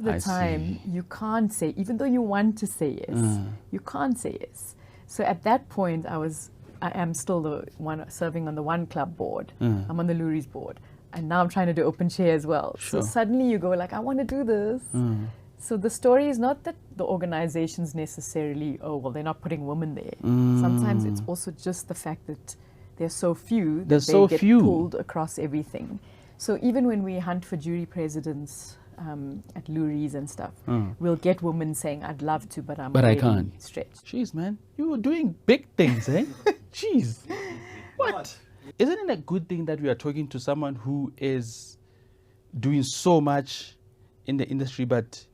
of the time, you can't say, even though you want to say yes, you can't say yes. So at that point, I am still the one serving on the One Club board. I'm on the Luri's board. And now I'm trying to do open chair as well. Sure. So suddenly you go like, I want to do this. So the story is not that the organizations necessarily, oh, well, they're not putting women there. Sometimes it's also just the fact that there's so few that they get pulled across everything. So even when we hunt for jury presidents at Luri's and stuff, we'll get women saying, I'd love to, but I can't. Stretched. Jeez, man, you were doing big things, eh? Jeez. What? Isn't it a good thing that we are talking to someone who is doing so much in the industry, but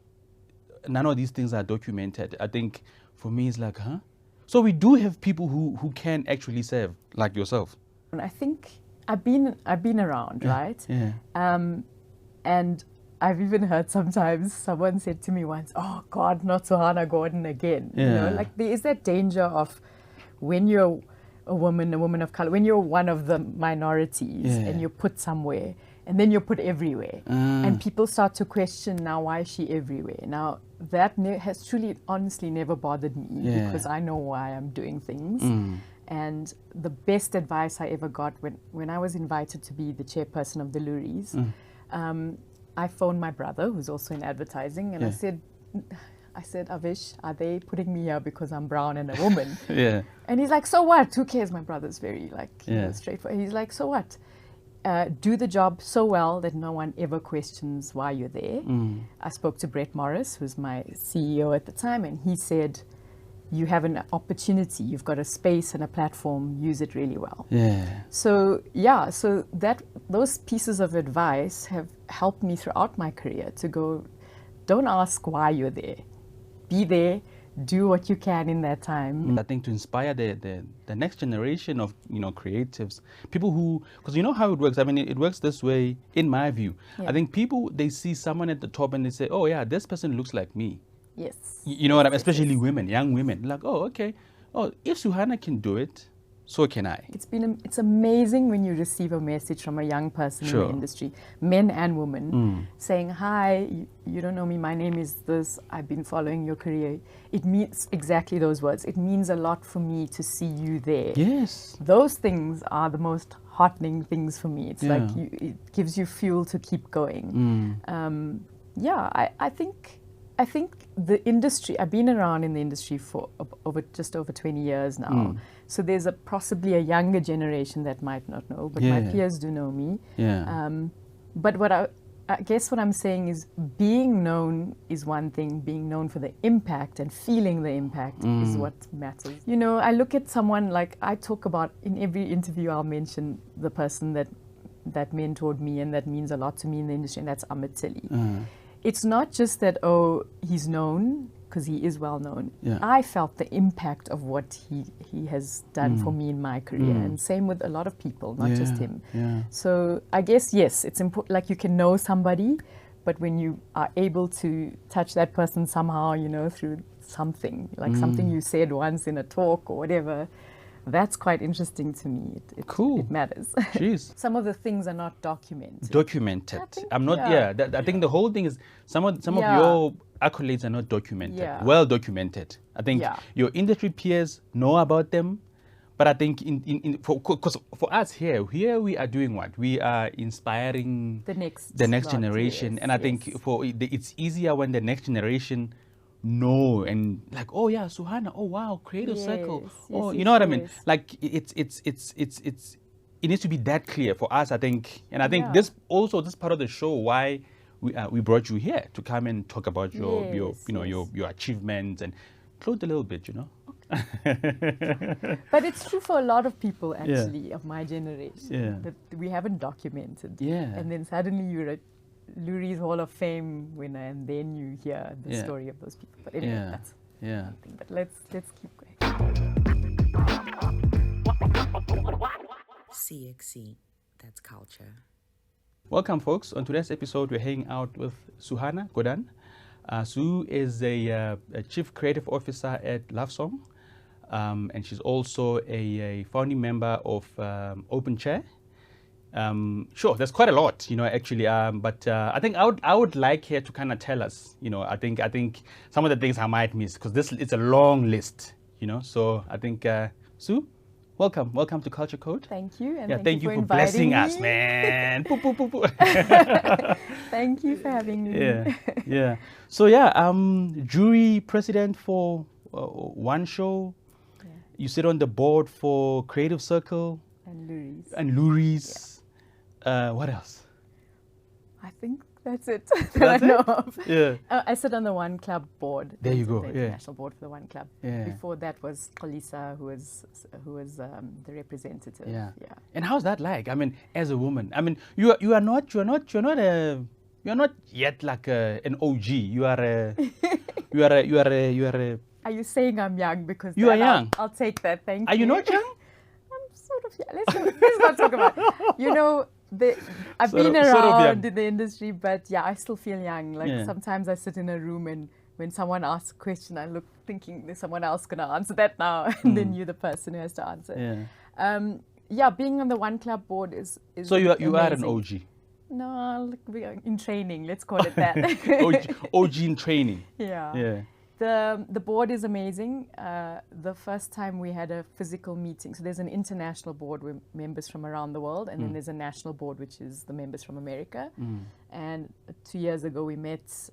none of these things are documented? I think for me, it's like, huh? So we do have people who can actually serve, like yourself. And I think I've been around, right? Yeah. And I've even heard sometimes someone said to me once, oh God, not Suhana Gordhan again. Yeah. You know, like there is that danger of when you're a woman of color, when you're one of the minorities and you're put somewhere and then you're put everywhere and people start to question, now why is she everywhere? Now that has truly, honestly never bothered me because I know why I'm doing things. And the best advice I ever got when I was invited to be the chairperson of the Luri's, I phoned my brother, who's also in advertising, and I said, Avish, are they putting me here because I'm brown and a woman? And he's like, so what? Who cares? My brother's very straightforward. He's like, so what? Do the job so well that no one ever questions why you're there. I spoke to Brett Morris, who's my CEO at the time, and he said, you have an opportunity, you've got a space and a platform, use it really well. So those pieces of advice have helped me throughout my career to go, don't ask why you're there. Be there, do what you can in that time. I think to inspire the next generation of creatives, people who, because you know how it works. I mean, it works this way in my view. I think people, they see someone at the top and they say, oh yeah, this person looks like me. Yes. You know what I mean? Especially women, young women. Like, oh, okay. Oh, if Suhana can do it, so can I. It's amazing when you receive a message from a young person in the industry, men and women, saying, hi, you don't know me, my name is this, I've been following your career. It means exactly those words. It means a lot for me to see you there. Yes. Those things are the most heartening things for me. It's like it gives you fuel to keep going. I think the industry, I've been around in the industry for just over 20 years now. So there's possibly a younger generation that might not know, but my peers do know me. But what I guess what I'm saying is being known is one thing, being known for the impact and feeling the impact is what matters. You know, I look at someone like I talk about, in every interview I'll mention the person that mentored me and that means a lot to me in the industry, and that's Ahmed Tilly. It's not just that, oh, he's known, because he is well known. I felt the impact of what he has done for me in my career, and same with a lot of people, not just him. So I guess, yes, it's important, like you can know somebody, but when you are able to touch that person somehow, through something, like something you said once in a talk or whatever, that's quite interesting to me. It matters. Jeez. Some of the things are not documented. I think the whole thing is some of your accolades are not documented, well documented. I think your industry peers know about them, but I think because for us here we are doing what? We are inspiring the next generation, and I think it's easier when the next generation know and like, oh yeah, Suhana, oh wow, creative circle, you know what I mean? Like it needs to be that clear for us, I think, and I think this part of the show why we brought you here to come and talk about your achievements and close a little bit, But it's true for a lot of people actually of my generation that we haven't documented, and then suddenly you're at Luri's Hall of Fame winner, and then you hear the story of those people. But anyway, that's something. But let's keep going. CXC, that's culture. Welcome, folks. On today's episode, we're hanging out with Suhana Gordhan. Sue is a Chief Creative Officer at Love Song, and she's also a founding member of Open Chair. Sure, there's quite a lot, actually. But I think I would like her to kind of tell us, I think some of the things I might miss, because it's a long list, So I think, Sue, welcome to Culture Code. Thank you, and thank you for blessing us, man. Thank you for having me. Yeah. So jury president for one show. Yeah. You sit on the board for Creative Circle and Lurie's. What else? I think that's it that I know of. Yeah. I sit on the One Club board. There you go. The international board for the One Club. Yeah. Before that was Xolisa, who was the representative. Yeah. And how's that like? I mean, as a woman, I mean, you're not yet like an OG. You are a. Are you saying I'm young? Because you are young. I'll take that. Thank you. Are you not young? I'm sort of young. Let's not talk about. I've been around in the industry, but I still feel young. Like sometimes I sit in a room and when someone asks a question, I look thinking there's someone else going to answer that now, and then you're the person who has to answer. Being on the One Club board is so you are an OG. No, in training. Let's call it that. OG in training. Yeah. The board is amazing. The first time we had a physical meeting, so there's an international board with members from around the world, and then there's a national board, which is the members from America. And 2 years ago, we met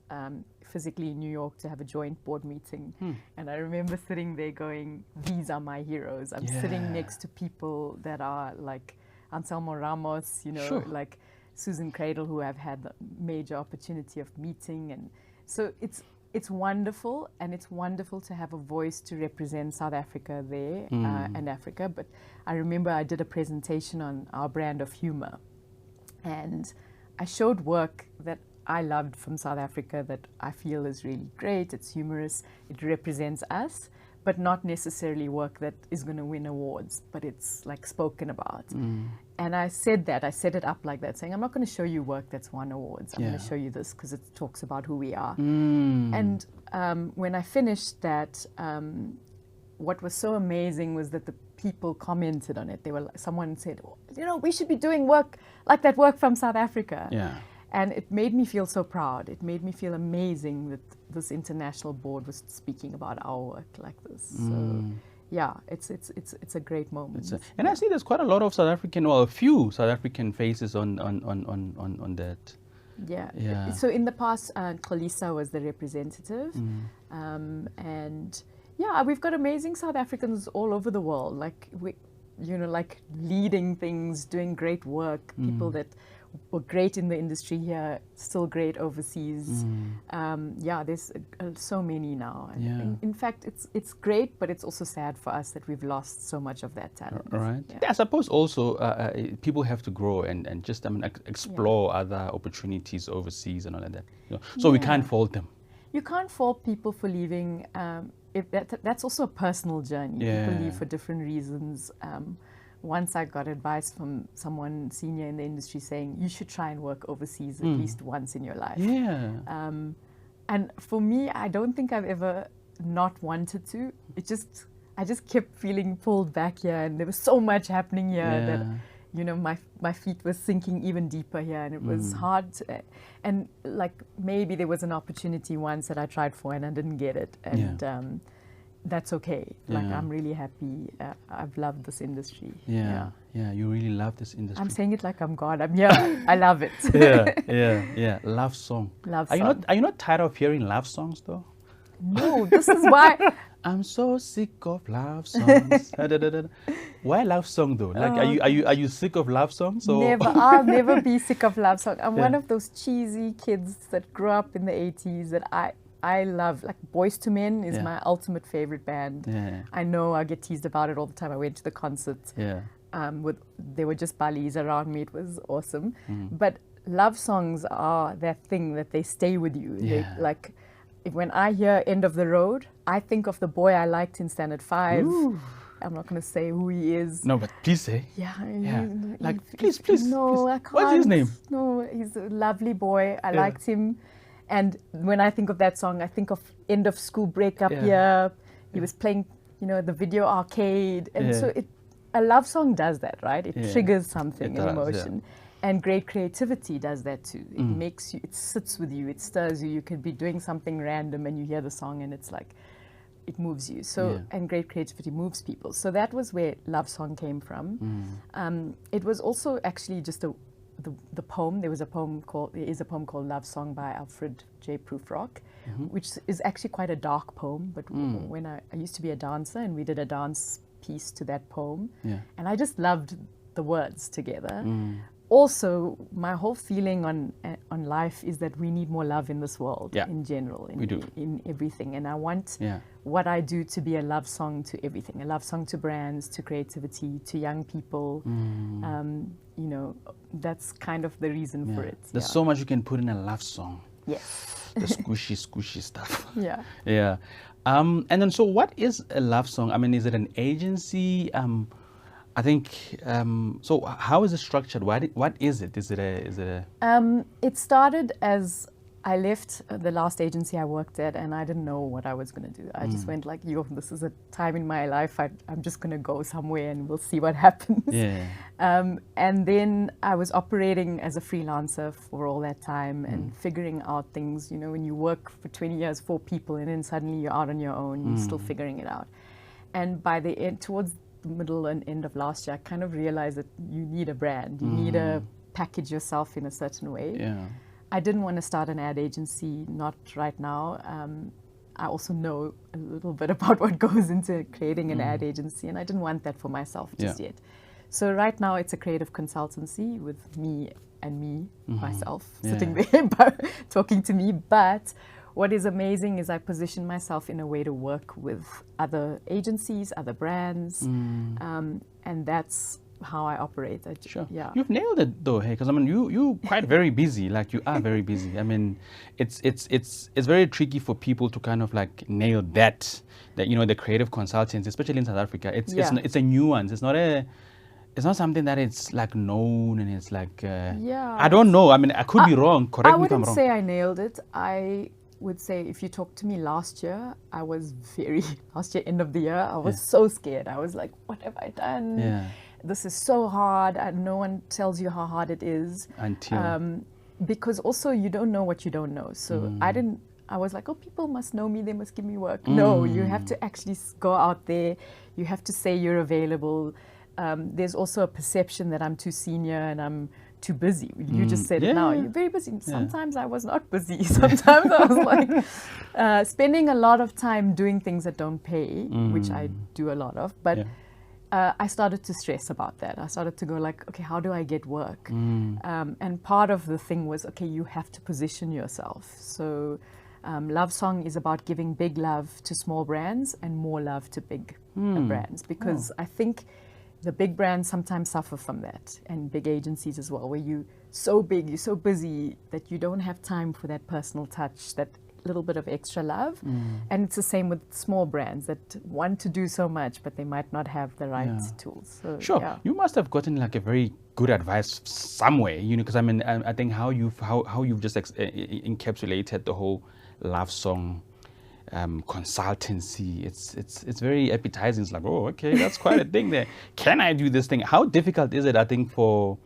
physically in New York to have a joint board meeting. And I remember sitting there going, these are my heroes. I'm sitting next to people that are like Anselmo Ramos, like Susan Cradle, who I've had the major opportunity of meeting. And so it's wonderful, and it's wonderful to have a voice to represent South Africa there and Africa. But I remember I did a presentation on our brand of humor, and I showed work that I loved from South Africa that I feel is really great. It's humorous, it represents us, but not necessarily work that is going to win awards, but it's like spoken about. And I said it up like that, saying, I'm not going to show you work that's won awards. I'm going to show you this because it talks about who we are. And when I finished that, what was so amazing was that the people commented on it. Someone said, we should be doing work like that work from South Africa. And it made me feel so proud. It made me feel amazing that this international board was speaking about our work like this. So, it's a great moment. And I see there's quite a lot of a few South African faces on that. Yeah. So in the past, Xolisa was the representative, and we've got amazing South Africans all over the world. Like like leading things, doing great work. People that were great in the industry here, still great overseas. There's so many now. In fact, it's great, but it's also sad for us that we've lost so much of that talent. Right. I suppose also people have to grow and just explore other opportunities overseas and all of that. So we can't fault them. You can't fault people for leaving. That's also a personal journey. People leave for different reasons. Once I got advice from someone senior in the industry saying you should try and work overseas at least once in your life. And for me, I don't think I've ever not wanted to. I just kept feeling pulled back here, and there was so much happening here that my feet were sinking even deeper here, and it was hard and like maybe there was an opportunity once that I tried for and I didn't get it, and that's okay. Like I'm really happy. I've loved this industry. You really love this industry. I'm saying it like I'm God. I'm here. I love it. Love song. Are you not tired of hearing love songs though? No, this is why I'm so sick of love songs. Why love song though? Like, are you sick of love songs? Or? Never. I'll never be sick of love songs. I'm one of those cheesy kids that grew up in the 80s that I love. Like Boys to Men is my ultimate favorite band. I know I get teased about it all the time. I went to the concert. There were just Balis around me. It was awesome. But love songs are that thing that they stay with you. When I hear End of the Road, I think of the boy I liked in Standard 5. Ooh. I'm not going to say who he is. No, but please say. Please. No, I can't. What's his name? No, he's a lovely boy. I liked him. And when I think of that song, I think of End of School Breakup here. He was playing, the video arcade. And so a love song does that, right? It triggers something, an emotion. Yeah. And great creativity does that too. It makes you, it sits with you, it stirs you. You could be doing something random and you hear the song and it's like, it moves you. So, and great creativity moves people. So that was where Love Song came from. It was also actually just the poem. There is a poem called Love Song by Alfred J. Prufrock, which is actually quite a dark poem. But when I used to be a dancer and we did a dance piece to that poem, and I just loved the words together. Also, my whole feeling on life is that we need more love in this world in general, in everything. And I want what I do to be a love song to everything, a love song to brands, to creativity, to young people. You know, that's kind of the reason for it. There's so much you can put in a love song. Yes. The squishy stuff. Yeah. And then, so what is a love song? I mean, is it an agency? I think, so how is it structured? What is it? Is it a... It started as I left the last agency I worked at and I didn't know what I was going to do. I just went like, yo, this is a time in my life. I'm just going to go somewhere and we'll see what happens. And then I was operating as a freelancer for all that time and figuring out things. You know, when you work for 20 years for people and then suddenly you're out on your own, you're still figuring it out. And by the end, towards the middle and end of last year, I kind of realized that you need a brand. You need to package yourself in a certain way. I didn't want to start an ad agency, not right now. I also know a little bit about what goes into creating an ad agency, and I didn't want that for myself just yet. So right now it's a creative consultancy with me and myself, sitting there talking to me. But what is amazing is I position myself in a way to work with other agencies, other brands, and that's how I operate. Sure. You've nailed it though, hey, because I mean you quite very busy. Like you are very busy. I mean, it's very tricky for people to kind of like nail that you know, the creative consultants, especially in South Africa. It's a nuance. It's not something that it's like known and it's like I don't know. I mean, I could be wrong. Correct me if I'm wrong. I wouldn't say I nailed it. I would say if you talked to me last year, last year, end of the year, I was so scared. I was like, what have I done? This is so hard, and no one tells you how hard it is. Until... because also you don't know what you don't know. So I was like, oh, people must know me, they must give me work. No, you have to actually go out there. You have to say you're available. There's also a perception that I'm too senior and I'm too busy. You just said it now. You're very busy. Sometimes I was not busy. Sometimes I was like spending a lot of time doing things that don't pay, which I do a lot of. But I started to stress about that. I started to go like, okay, how do I get work? And part of the thing was, okay, you have to position yourself. So Love Song is about giving big love to small brands and more love to big brands. Because I think the big brands sometimes suffer from that, and big agencies as well, where you're so big, you're so busy that you don't have time for that personal touch, that little bit of extra love. And it's the same with small brands that want to do so much, but they might not have the right tools. So, sure, you must have gotten like a very good advice somewhere, you know, because I mean, I think how you've just encapsulated the whole Love Song consultancy, it's very appetizing. It's like, oh, okay, that's quite a thing there. Can I do this thing? How difficult is it, I think, for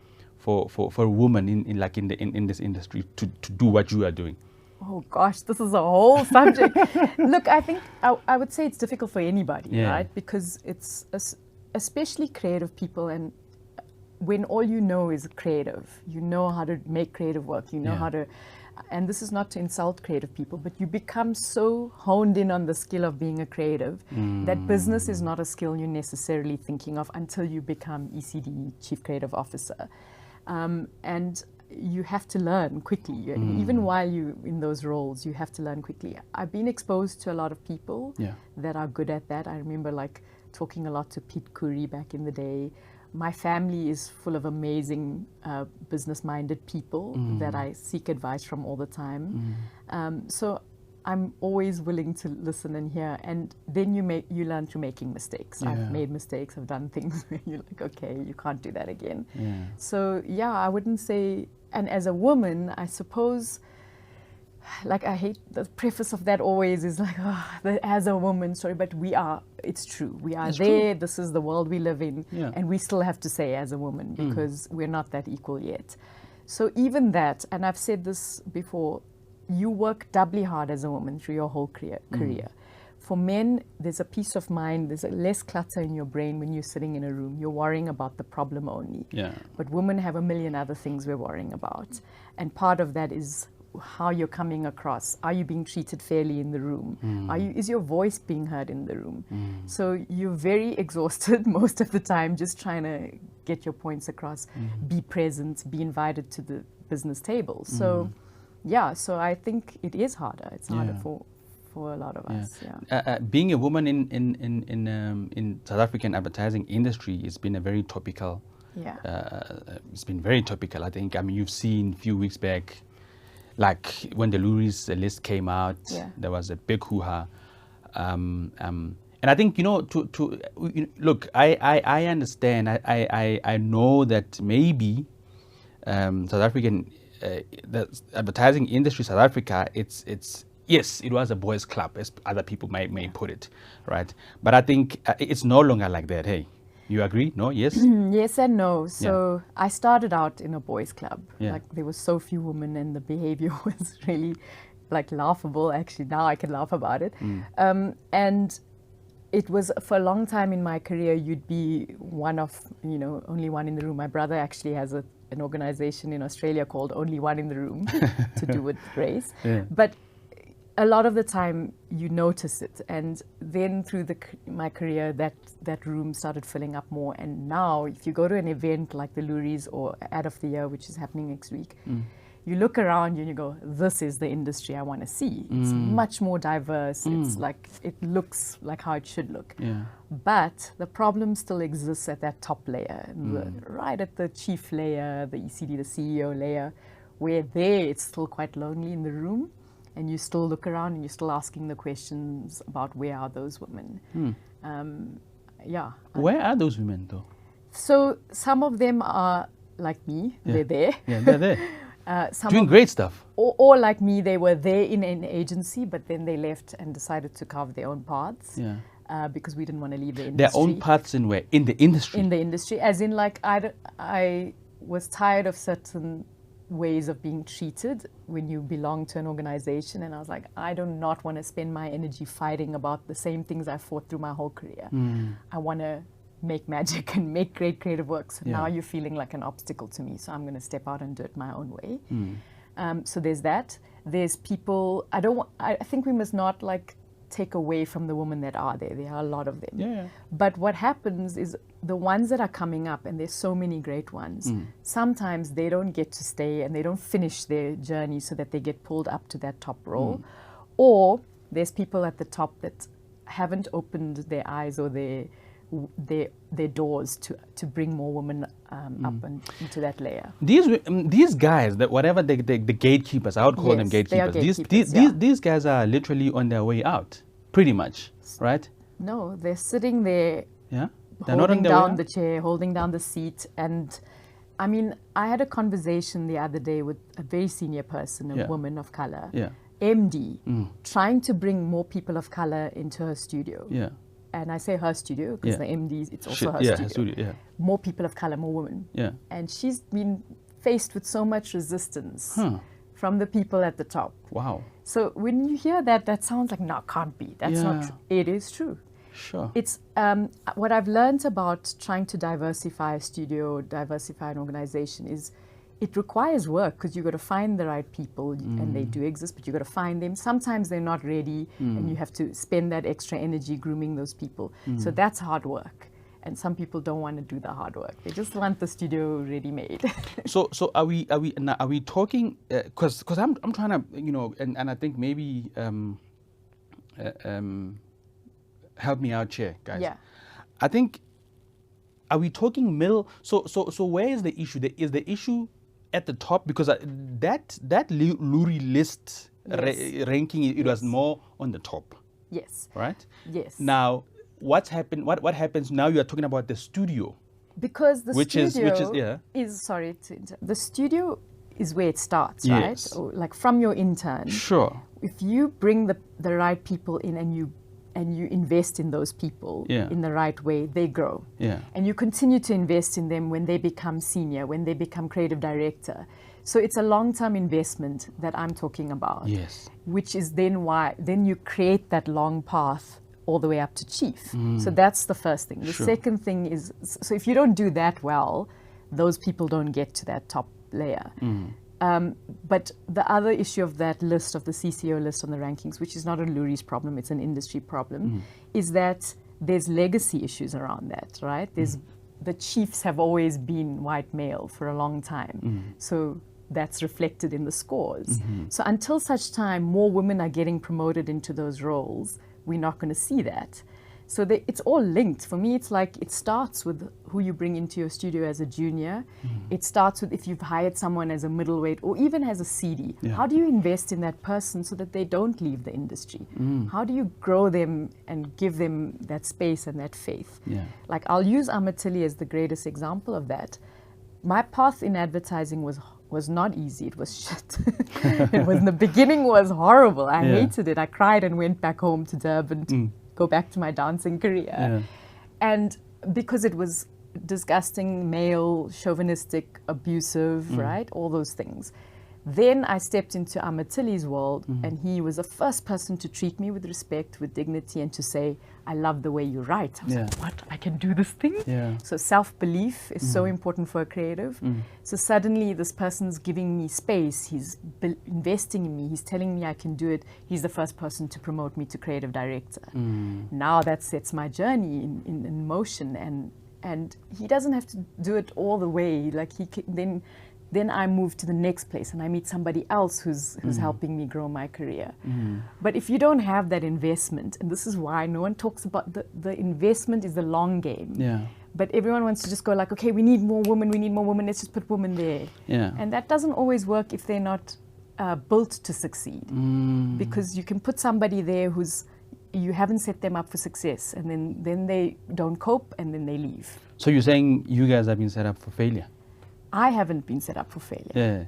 a woman in this industry to do what you are doing? Oh gosh, this is a whole subject. Look, I think I would say it's difficult for anybody, right? Because it's especially creative people, and when all you know is creative, you know how to make creative work, you know how to, and this is not to insult creative people, but you become so honed in on the skill of being a creative that business is not a skill you're necessarily thinking of until you become ECD, Chief Creative Officer. And you have to learn quickly. Even while you're in those roles, you have to learn quickly. I've been exposed to a lot of people that are good at that. I remember like talking a lot to Pete Curry back in the day. My family is full of amazing business-minded people that I seek advice from all the time. So I'm always willing to listen and hear. And then you learn through making mistakes. I've made mistakes. I've done things where you're like, okay, you can't do that again. So yeah, I wouldn't say. And as a woman, I suppose like, I hate the preface of that always is like, as a woman, sorry, but it's true. We are there. True. This is the world we live in. Yeah. And we still have to say as a woman because we're not that equal yet. So even that, and I've said this before, you work doubly hard as a woman through your whole career. For men, there's a peace of mind, there's less clutter in your brain when you're sitting in a room. You're worrying about the problem only. Yeah. But women have a million other things we're worrying about. And part of that is how you're coming across. Are you being treated fairly in the room? Is your voice being heard in the room? So you're very exhausted most of the time just trying to get your points across, be present, be invited to the business table. So so I think it is harder. It's harder for a lot of us. Yeah. Being a woman in South African advertising industry has been a very topical. It's been very topical. I think. I mean, you've seen a few weeks back, like when the Lourie's list came out, there was a big hoo-ha. And I think, look, I understand. I know that maybe South African the advertising industry, South Africa, it's yes, it was a boys' club, as other people may put it, right? But I think it's no longer like that. Hey, you agree? No? Yes? Yes and no. So I started out in a boys' club. Like, there were so few women and the behavior was really like laughable. Actually, now I can laugh about it. And it was for a long time in my career, you'd be one of, only one in the room. My brother actually has an organization in Australia called Only One in the Room to do with race. But a lot of the time you notice it, and then through my career that room started filling up more. And now if you go to an event like the Lourie's or Ad of the Year, which is happening next week, you look around and you go, this is the industry I want to see. It's much more diverse. It's like, it looks like how it should look. But the problem still exists at that top layer, right at the chief layer, the ECD, the CEO layer, where it's still quite lonely in the room. And you still look around and you're still asking the questions about where are those women. Where are those women, though? So some of them are like me. They're there. Yeah, they're there. Doing great stuff. Or like me, they were there in an agency, but then they left and decided to carve their own paths. Because we didn't want to leave the industry. Their own paths in where? In the industry? In the industry. As in, like, I was tired of certain ways of being treated when you belong to an organization, and I was like, I do not want to spend my energy fighting about the same things I fought through my whole career. I want to make magic and make great creative work. So now you're feeling like an obstacle to me, so I'm going to step out and do it my own way. So there's that. There's people, I think we must not take away from the women that are there. There are a lot of them. But what happens is the ones that are coming up, and there's so many great ones, sometimes they don't get to stay and they don't finish their journey so that they get pulled up to that top role. Or there's people at the top that haven't opened their eyes or their doors to bring more women up and into that layer. These guys, that whatever the gatekeepers, I would call them gatekeepers. These guys are literally on their way out, pretty much, right? No, they're sitting there. Yeah, they're holding down the chair, holding down the seat. And I mean, I had a conversation the other day with a very senior person, a woman of color, MD, trying to bring more people of color into her studio. And I say her studio because the MD, it's also her studio. More people of color, more women. And she's been faced with so much resistance from the people at the top. Wow. So when you hear that, that sounds like, no, can't be. That's not true. It is true. Sure. It's what I've learned about trying to diversify a studio, diversify an organization is it requires work, because you've got to find the right people, and they do exist, but you've got to find them. Sometimes they're not ready, and you have to spend that extra energy grooming those people. So that's hard work. And some people don't want to do the hard work. They just want the studio ready-made. So are we talking, because I'm trying to, and I think maybe help me out here, guys. I think, are we talking middle? So where is the issue? Is the issue at the top? Because that Loerie list ranking, it was more on the top. Yes. Right? Yes. Now, what's happened? What happens now? You are talking about the studio. Because the the studio is where it starts, yes. right? Or like from your intern. Sure. If you bring the right people in and you invest in those people in the right way, they grow. Yeah. And you continue to invest in them when they become senior, when they become creative director. So it's a long-term investment that I'm talking about. Yes. Which is then you create that long path all the way up to chief. So that's the first thing. The second thing is, so if you don't do that well, those people don't get to that top layer. But the other issue of that list, of the CCO list on the rankings, which is not a Luri's problem, it's an industry problem, is that there's legacy issues around that, right? The chiefs have always been white male for a long time. So that's reflected in the scores. So until such time more women are getting promoted into those roles, we're not going to see that. So it's all linked. For me, it's like it starts with who you bring into your studio as a junior. It starts with if you've hired someone as a middleweight or even as a CD. How do you invest in that person so that they don't leave the industry? How do you grow them and give them that space and that faith? Like, I'll use Ahmed Tilly as the greatest example of that. My path in advertising was not easy. It was shit. In the beginning was horrible. I hated it. I cried and went back home to Durban to go back to my dancing career. And because it was disgusting, male, chauvinistic, abusive, right? All those things. Then I stepped into Ahmed Tilly's world, and he was the first person to treat me with respect, with dignity, and to say, I love the way you write. I was like, what? I can do this thing? So self-belief is so important for a creative. So suddenly this person's giving me space. He's investing in me. He's telling me I can do it. He's the first person to promote me to creative director. Now that sets my journey in motion. And he doesn't have to do it all the way. Like he can, then I move to the next place and I meet somebody else who's helping me grow my career. But if you don't have that investment, and this is why no one talks about the investment is the long game. But everyone wants to just go like, okay, we need more women, let's just put women there. And that doesn't always work if they're not built to succeed. Because you can put somebody there you haven't set them up for success, and then they don't cope and then they leave. So you're saying you guys have been set up for failure? I haven't been set up for failure.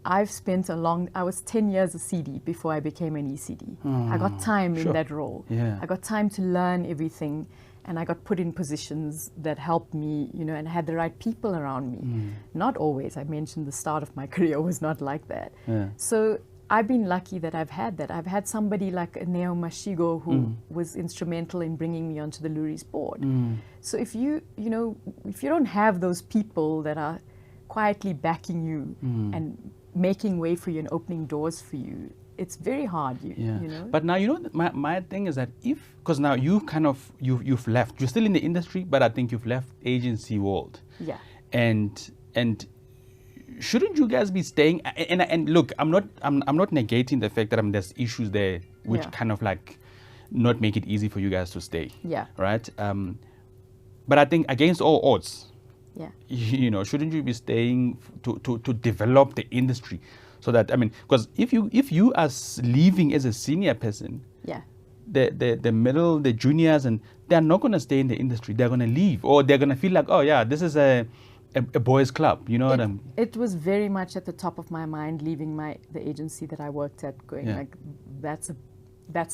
I've spent I was 10 years a CD before I became an ECD. I got time in that role. I got time to learn everything, and I got put in positions that helped me, and had the right people around me. Not always. I mentioned the start of my career was not like that. So I've been lucky that I've had that. I've had somebody like Neo Mashigo who was instrumental in bringing me onto the Luri's board. So if you don't have those people that are quietly backing you and making way for you and opening doors for you, it's very hard. But now, my thing is that because now you've left, you're still in the industry, but I think you've left agency world. And shouldn't you guys be staying? And look, I'm not negating the fact that there's issues there which kind of like not make it easy for you guys to stay. Right. But I think against all odds, shouldn't you be staying to develop the industry so that, because if you are leaving as a senior person, the middle, the juniors, and they're not going to stay in the industry, they're going to leave, or they're going to feel like, oh yeah, this is a boys club, what I mean? It was very much at the top of my mind leaving the agency that I worked at, going like, that's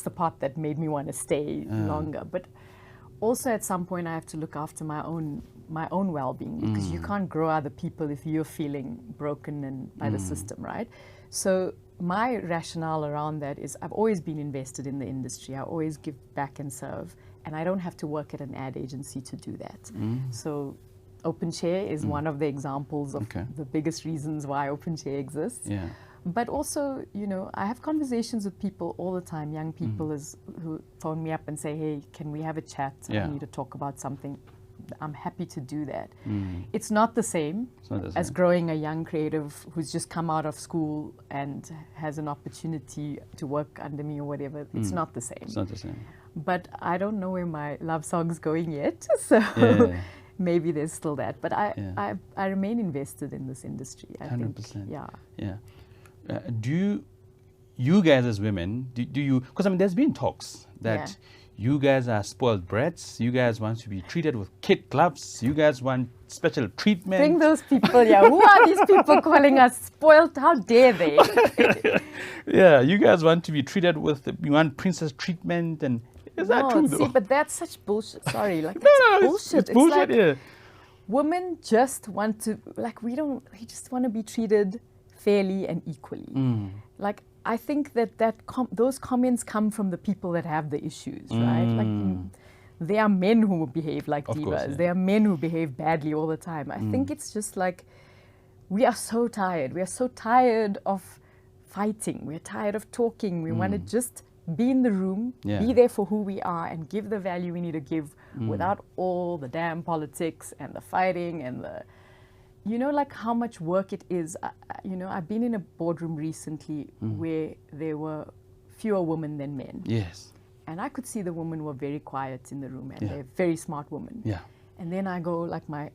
the part that made me want to stay longer. But also at some point I have to look after my own well-being, because you can't grow other people if you're feeling broken and by the system, right? So my rationale around that is I've always been invested in the industry. I always give back and serve, and I don't have to work at an ad agency to do that. So OpenChair is one of the examples of the biggest reasons why OpenChair exists. But also, I have conversations with people all the time, young people who phone me up and say, hey, can we have a chat? I need to talk about something. I'm happy to do that. It's not the same as growing a young creative who's just come out of school and has an opportunity to work under me or whatever. It's not the same. It's not the same. But I don't know where my love song's going yet, so maybe there's still that. But I remain invested in this industry. I 100%. think, do you guys as women, do you, because there's been talks that you guys are spoiled brats. You guys want to be treated with kid gloves. You guys want special treatment. Bring those people, yeah. Who are these people calling us spoiled? How dare they? Yeah, you guys want to be treated with, you want princess treatment. And is that true, though? See, but that's such bullshit. Sorry, like, that's bullshit. It's bullshit, like, yeah. Women just want to, like, we just want to be treated fairly and equally. Like, I think those comments come from the people that have the issues, right? Like, there are men who behave like divas. Course, yeah. There are men who behave badly all the time. I think it's just like, we are so tired. We are so tired of fighting. We're tired of talking. We want to just be in the room, be there for who we are, and give the value we need to give without all the damn politics and the fighting and the, you know, like how much work it is. You know, I've been in a boardroom recently where there were fewer women than men. Yes. And I could see the women were very quiet in the room, and they're very smart women. Yeah. And then I go, like, my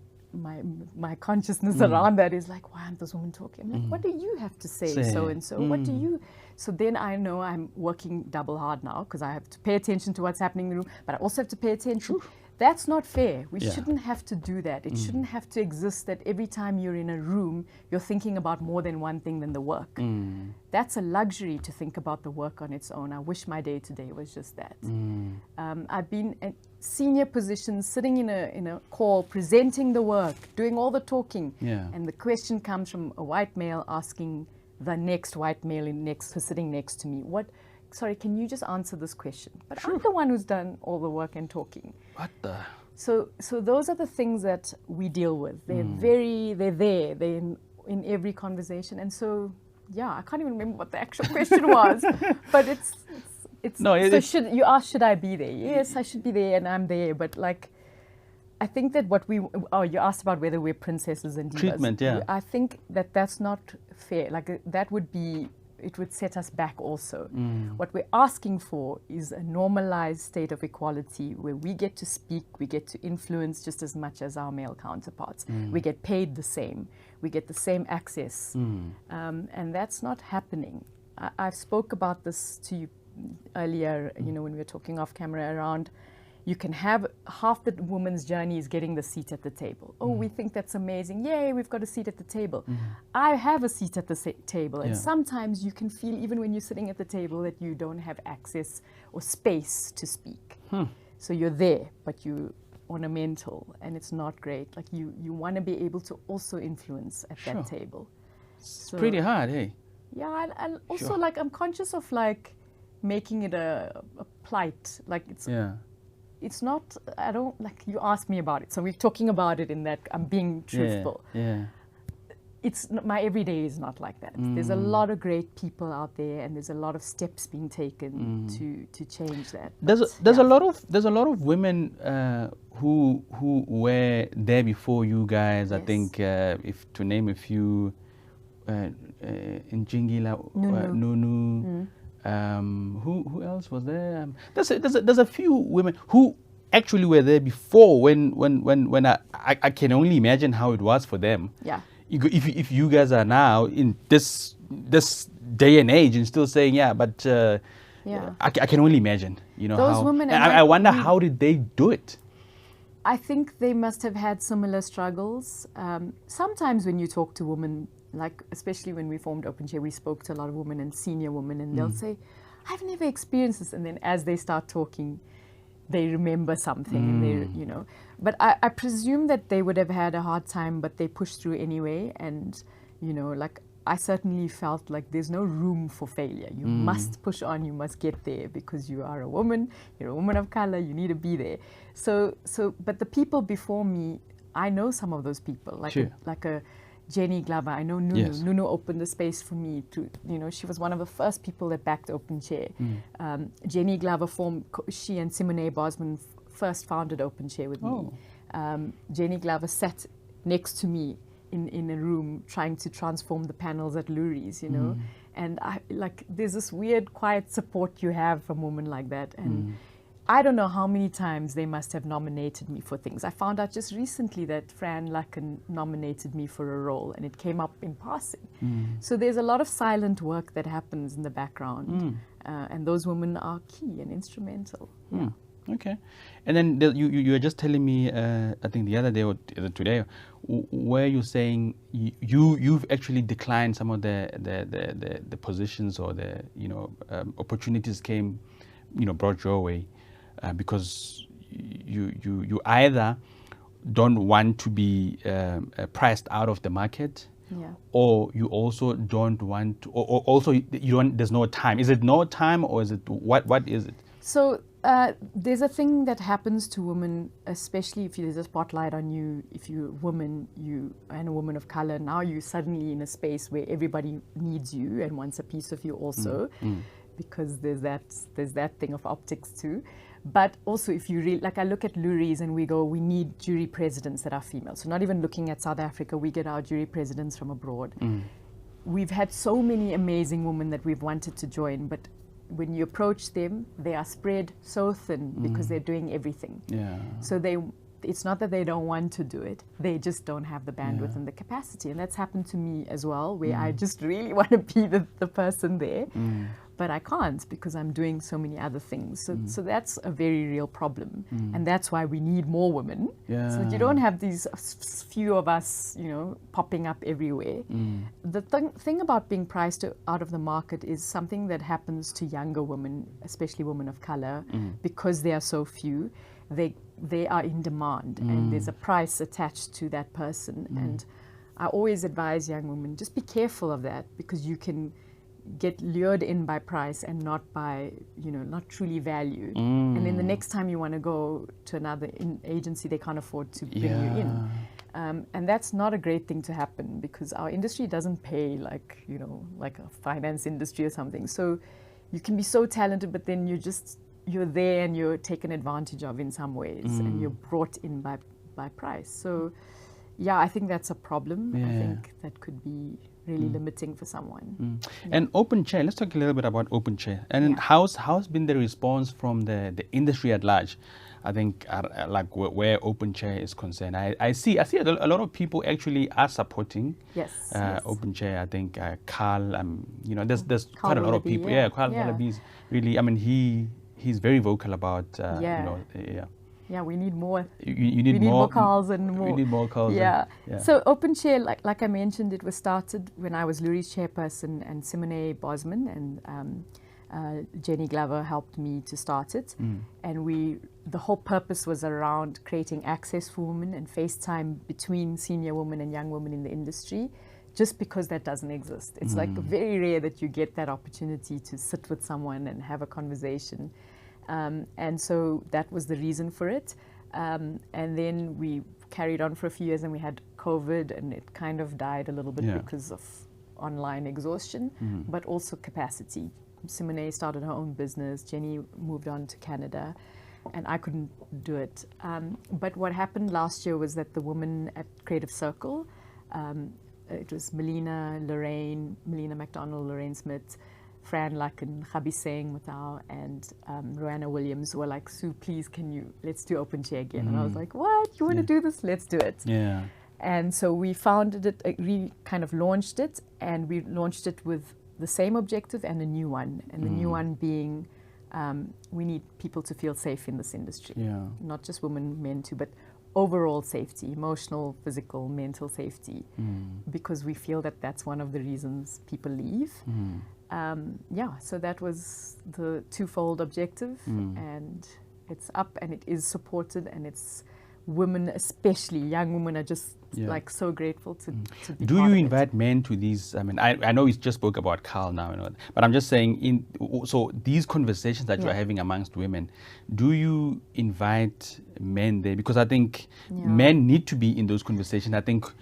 consciousness around that is like, why aren't those women talking? I'm like, what do you have to say, so and so? What do you? So then I know I'm working double hard now because I have to pay attention to what's happening in the room, but I also have to pay attention. That's not fair. We shouldn't have to do that. It shouldn't have to exist that every time you're in a room, you're thinking about more than one thing than the work. That's a luxury to think about the work on its own. I wish my day today was just that. I've been at senior positions, sitting in a call, presenting the work, doing all the talking. And the question comes from a white male asking the next white male sitting next to me, sorry, can you just answer this question? But I'm the one who's done all the work and talking. What the? So those are the things that we deal with. They're there. They're in every conversation. And so, yeah, I can't even remember what the actual question was. But it's no. You asked, should I be there? Yes, I should be there, and I'm there. But like, I think that you asked about whether we're princesses and divas. Treatment, yeah. I think that's not fair. Like, that would be, it would set us back also. What we're asking for is a normalized state of equality where we get to speak, we get to influence just as much as our male counterparts. We get paid the same, we get the same access. And that's not happening. I've spoke about this to you earlier, you know, when we were talking off camera around, you can have half the woman's journey is getting the seat at the table. Oh, we think that's amazing. Yay, we've got a seat at the table. I have a seat at the table. And sometimes you can feel, even when you're sitting at the table, that you don't have access or space to speak. So you're there, but you're ornamental, and it's not great. Like, you want to be able to also influence at that table. So, pretty hard, hey? Yeah, and also, like, I'm conscious of, like, making it a plight. Like, it's not, I don't, like, you asked me about it, so we're talking about it in that I'm being truthful. It's my everyday is not like that. There's a lot of great people out there, and there's a lot of steps being taken to change that. There's a lot of women who were there before you guys. I think if to name a few, Njingila, Nunu. Who else was there? There's a few women who actually were there before. When I can only imagine how it was for them. Yeah. If you guys are now in this day and age and still saying but I can only imagine. You know, those how, women. I wonder how did they do it. I think they must have had similar struggles. Sometimes when you talk to women, like especially when we formed Open Chair, we spoke to a lot of women and senior women, and they'll say, I've never experienced this. And then as they start talking, they remember something, and they, you know. But I presume that they would have had a hard time, but they pushed through anyway. And, you know, like, I certainly felt like there's no room for failure. You must push on, you must get there, because you are a woman, you're a woman of color, you need to be there. So, but the people before me, I know some of those people, like a Jenny Glover. I know Nunu. Yes. Nunu opened the space for me to, you know, she was one of the first people that backed Open Chair. Jenny Glover she and Simone Bosman first founded Open Chair with me. Jenny Glover sat next to me in a room trying to transform the panels at Lurie's, you know. And there's this weird quiet support you have from women like that. And I don't know how many times they must have nominated me for things. I found out just recently that Fran Lacken nominated me for a role, and it came up in passing. So there's a lot of silent work that happens in the background, and those women are key and instrumental. Okay. And then you were just telling me, I think the other day or today, where you're saying you've actually declined some of the positions or the opportunities came, brought your way, because you either don't want to be priced out of the market, or you also don't want to, or also you don't. There's no time. Is it no time, or is it what is it? So there's a thing that happens to women, especially if there's a spotlight on you, if you're a woman, and a woman of color, now you're suddenly in a space where everybody needs you and wants a piece of you also, because there's that thing of optics too. But also if you really, like I look at Luries and we go, we need jury presidents that are female. So not even looking at South Africa, we get our jury presidents from abroad. We've had so many amazing women that we've wanted to join, but when you approach them, they are spread so thin because they're doing everything. So it's not that they don't want to do it, they just don't have the bandwidth and the capacity. And that's happened to me as well, where I just really want to be the person there, but I can't because I'm doing so many other things. So that's a very real problem. And that's why we need more women. So that you don't have these few of us, popping up everywhere. The thing about being priced out of the market is something that happens to younger women, especially women of color, because they are so few. They are in demand, and there's a price attached to that person. And I always advise young women, just be careful of that, because you can get lured in by price and not by, not truly valued. And then the next time you want to go to another agency, they can't afford to bring you in. And that's not a great thing to happen, because our industry doesn't pay like a finance industry or something. So you can be so talented, but then you're there and you're taken advantage of in some ways, and you're brought in by price. So I think that's a problem. I think that could be really limiting for someone. And Open Chair, let's talk a little bit about Open Chair. And how's been the response from the industry at large? I think like where Open Chair is concerned, I see a lot of people actually are supporting Open Chair. I think Carl, there's quite a lot of people. Carl Wallaby is really, he's very vocal about, we need more. We need more Carls and more. We need more Carls. So Open Chair, like I mentioned, it was started when I was Lurie's chairperson, and Simone Bosman and Jenny Glover helped me to start it. And the whole purpose was around creating access for women and FaceTime between senior women and young women in the industry, just because that doesn't exist. It's like very rare that you get that opportunity to sit with someone and have a conversation. And so that was the reason for it. And then we carried on for a few years, and we had COVID, and it kind of died a little bit because of online exhaustion, but also capacity. Simone started her own business, Jenny moved on to Canada, and I couldn't do it. But what happened last year was that the women at Creative Circle, it was Melina McDonald, Lorraine Smith, Fran Luck and Khabi Singh Matao and Roanna Williams were like, Sue, please, let's do Open Chair again. And I was like, what? You want to do this? Let's do it. And so we founded it, we kind of launched it, and we launched it with the same objective and a new one. And the new one being, we need people to feel safe in this industry. Not just women, men too, but overall safety, emotional, physical, mental safety, because we feel that that's one of the reasons people leave. So that was the twofold objective, and it's up and it is supported, and it's women, especially young women, are just like so grateful to be Do part you of invite it. men to these? I know we just spoke about Carl now, but I'm just saying, so these conversations that you're having amongst women, do you invite men there? Because I think men need to be in those conversations. I think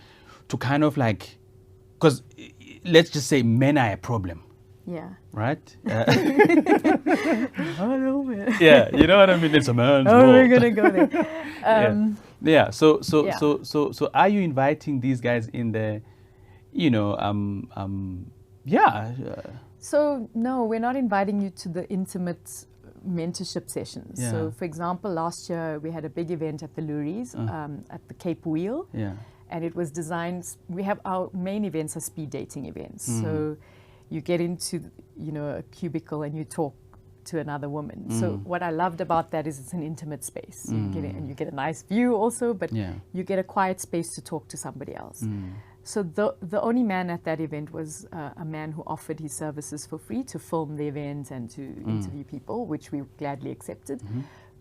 to kind of like, because let's just say men are a problem. Right? I don't know, man. You know what I mean? It's a man's Oh, world. we're gonna go there. So are you inviting these guys in the, So no, we're not inviting you to the intimate mentorship sessions. So for example, last year we had a big event at the Luries, at the Cape Wheel. And it was designed, we have our main events are speed dating events. So you get into, a cubicle and you talk to another woman. So what I loved about that is it's an intimate space. You get a nice view also, but you get a quiet space to talk to somebody else. So the only man at that event was a man who offered his services for free to film the event and to interview people, which we gladly accepted.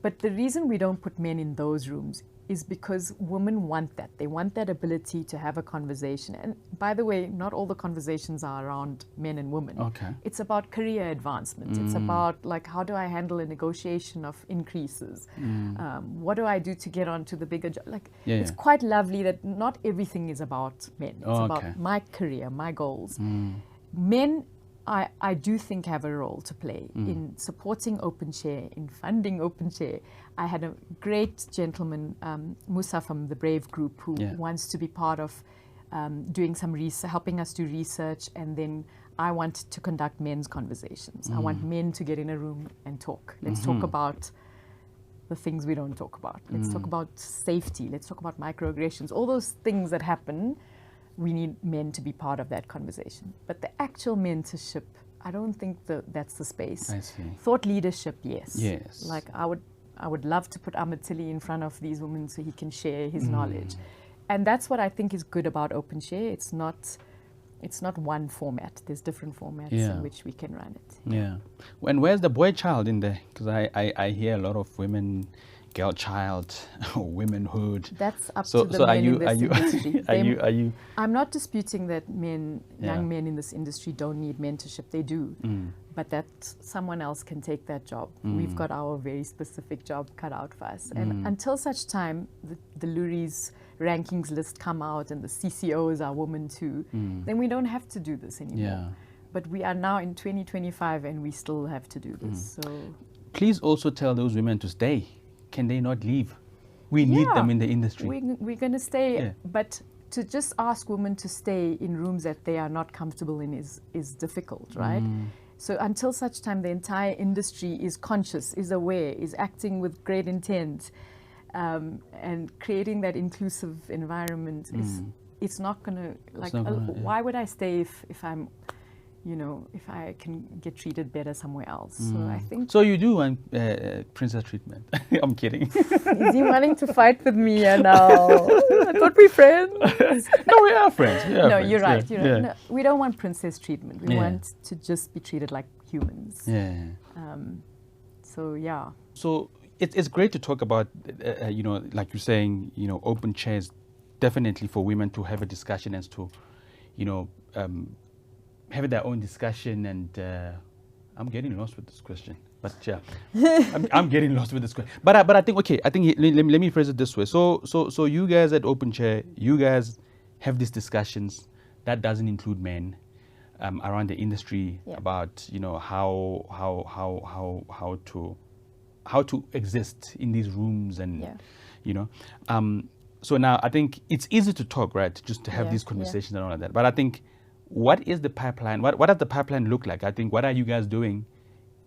But the reason we don't put men in those rooms is because women want that. They want that ability to have a conversation. And by the way, not all the conversations are around men and women. Okay. It's about career advancement. It's about like, how do I handle a negotiation of increases? What do I do to get on to the bigger job? Like, it's quite lovely that not everything is about men. It's about my career, my goals. Men, I do think have a role to play in supporting Open Chair, in funding Open Chair. I had a great gentleman, Musa from the Brave Group, who wants to be part of doing some research, helping us do research, and then I want to conduct men's conversations. I want men to get in a room and talk. Let's talk about the things we don't talk about. Let's talk about safety. Let's talk about microaggressions. All those things that happen, we need men to be part of that conversation. But the actual mentorship, I don't think that's the space. I see. Thought leadership, yes. Yes. Like I would love to put Ahmed Tilly in front of these women so he can share his knowledge. And that's what I think is good about Open Share. It's not one format. There's different formats in which we can run it. Yeah. And where's the boy child in there? Because I hear a lot of women, girl child, or womenhood. That's up to the men in this industry. Are you? I'm not disputing that young men in this industry don't need mentorship. They do. But that someone else can take that job. We've got our very specific job cut out for us. And until such time, the Luri's rankings list come out and the CCOs are women too, then we don't have to do this anymore. Yeah. But we are now in 2025 and we still have to do this. So please also tell those women to stay. Can they not leave? We need them in the industry. We're going to stay, but to just ask women to stay in rooms that they are not comfortable in is difficult, right? So until such time the entire industry is conscious, is aware, is acting with great intent, and creating that inclusive environment, it's not going to, why would I stay if I'm, if I can get treated better somewhere else? So I think... So you do want princess treatment. I'm kidding. Is he wanting to fight with me now? I thought we're friends. No, we are friends. No, friends. You're right. No, we don't want princess treatment. We want to just be treated like humans. Yeah. So, yeah. So it's great to talk about, like you're saying, open chairs, definitely for women to have a discussion as to, having their own discussion. And I'm getting lost with this question, but yeah, I'm getting lost with this question. But I think let me phrase it this way. So you guys at Open Chair, you guys have these discussions that doesn't include men around the industry about how to exist in these rooms and so now I think it's easy to talk, right? Just to have these conversations and all of that. But I think, what is the pipeline? What does the pipeline look like? I think, what are you guys doing,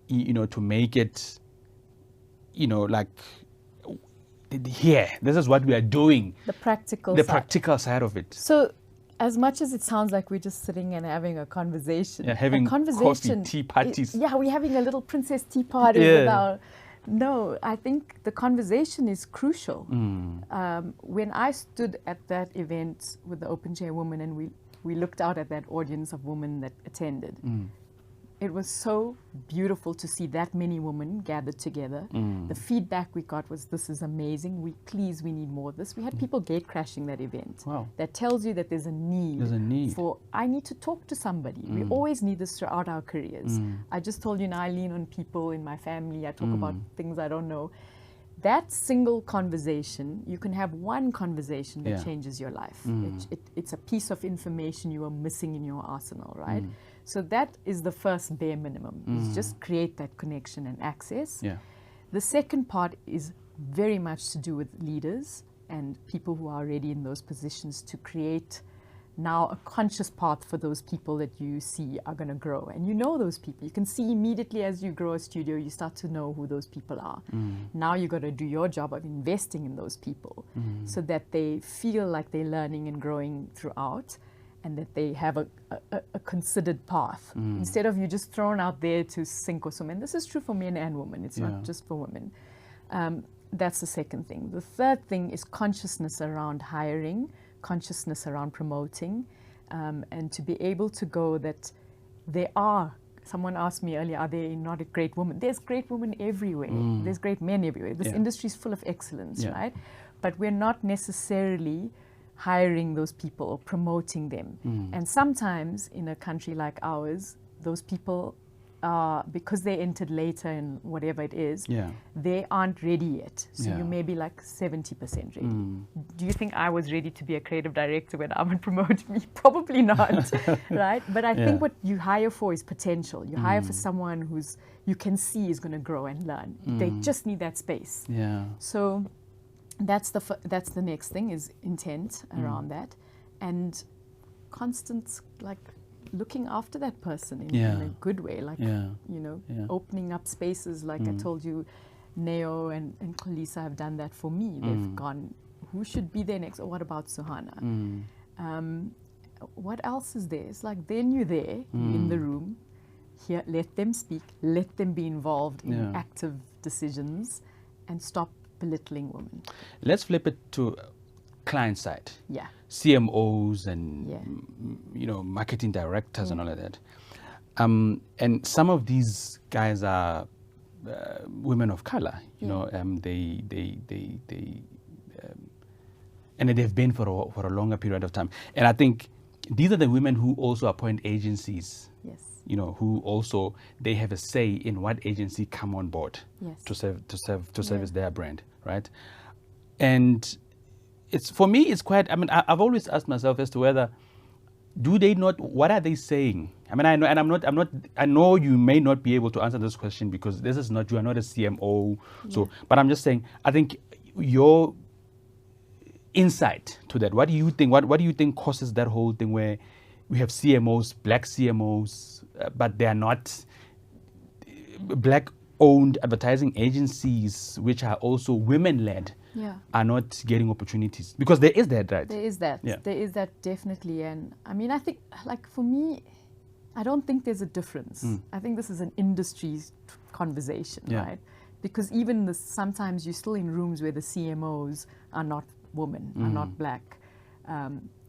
to make it, like, here, this is what we are doing. The practical side of it. So, as much as it sounds like we're just sitting and having a conversation. Yeah, having coffee, tea parties. We're having a little princess tea party with our... No, I think the conversation is crucial. When I stood at that event with the Open Chair women and we looked out at that audience of women that attended, it was so beautiful to see that many women gathered together. The feedback we got was, this is amazing. We need more of this. We had people gate crashing that event. Wow. That tells you that there's a need. For, I need to talk to somebody. We always need this throughout our careers. I just told you now, I lean on people in my family. I talk about things I don't know. That single conversation, you can have one conversation that changes your life. It's a piece of information you are missing in your arsenal, right? So that is the first bare minimum, is just create that connection and access. The second part is very much to do with leaders and people who are already in those positions to create now a conscious path for those people that you see are going to grow. And those people. You can see immediately as you grow a studio, you start to know who those people are. Now you got to do your job of investing in those people so that they feel like they're learning and growing throughout. and that they have a considered path. Instead of you just thrown out there to sink or swim. And this is true for men and women. It's not just for women. That's the second thing. The third thing is consciousness around hiring, consciousness around promoting, and to be able to go that there are, someone asked me earlier, are there not a great woman? There's great women everywhere. There's great men everywhere. This industry is full of excellence, right? But we're not necessarily hiring those people or promoting them. And sometimes in a country like ours, those people are, because they entered later in whatever it is, they aren't ready yet. So you may be like 70% ready. Do you think I was ready to be a creative director when Ahmed promoted me? Probably not, right? But I think what you hire for is potential. You hire for someone who's, you can see is going to grow and learn. They just need that space. So that's the next thing, is intent around that, and constant like looking after that person in a good way, like you know, opening up spaces. Like I told you, Neo and Khulisa have done that for me. They've gone, who should be there next? Or what about Suhana? What else is there? It's like, then you're there in the room. Here, let them speak. Let them be involved in active decisions, and stop belittling women. Let's flip it to client side. CMOs and you know, marketing directors and all of that. And some of these guys are women of color. You know, and they've been for a longer period of time. And I think these are the women who also appoint agencies. You know, who also, they have a say in what agency come on board to service their brand, right? And it's, for me, it's quite, I mean, I've always asked myself as to whether, do they not, what are they saying? I mean, I know, and I know you may not be able to answer this question because this is not, you are not a CMO. So, but I'm just saying, I think your insight to that, what do you think, what do you think causes that whole thing where we have CMOs, black CMOs, but they are not black-owned advertising agencies, which are also women-led, are not getting opportunities? Because there is that, right? There is that. There is that, definitely. And I mean, I think, like, for me, I don't think there's a difference. I think this is an industry conversation, right? Because even sometimes you're still in rooms where the CMOs are not women, are not black.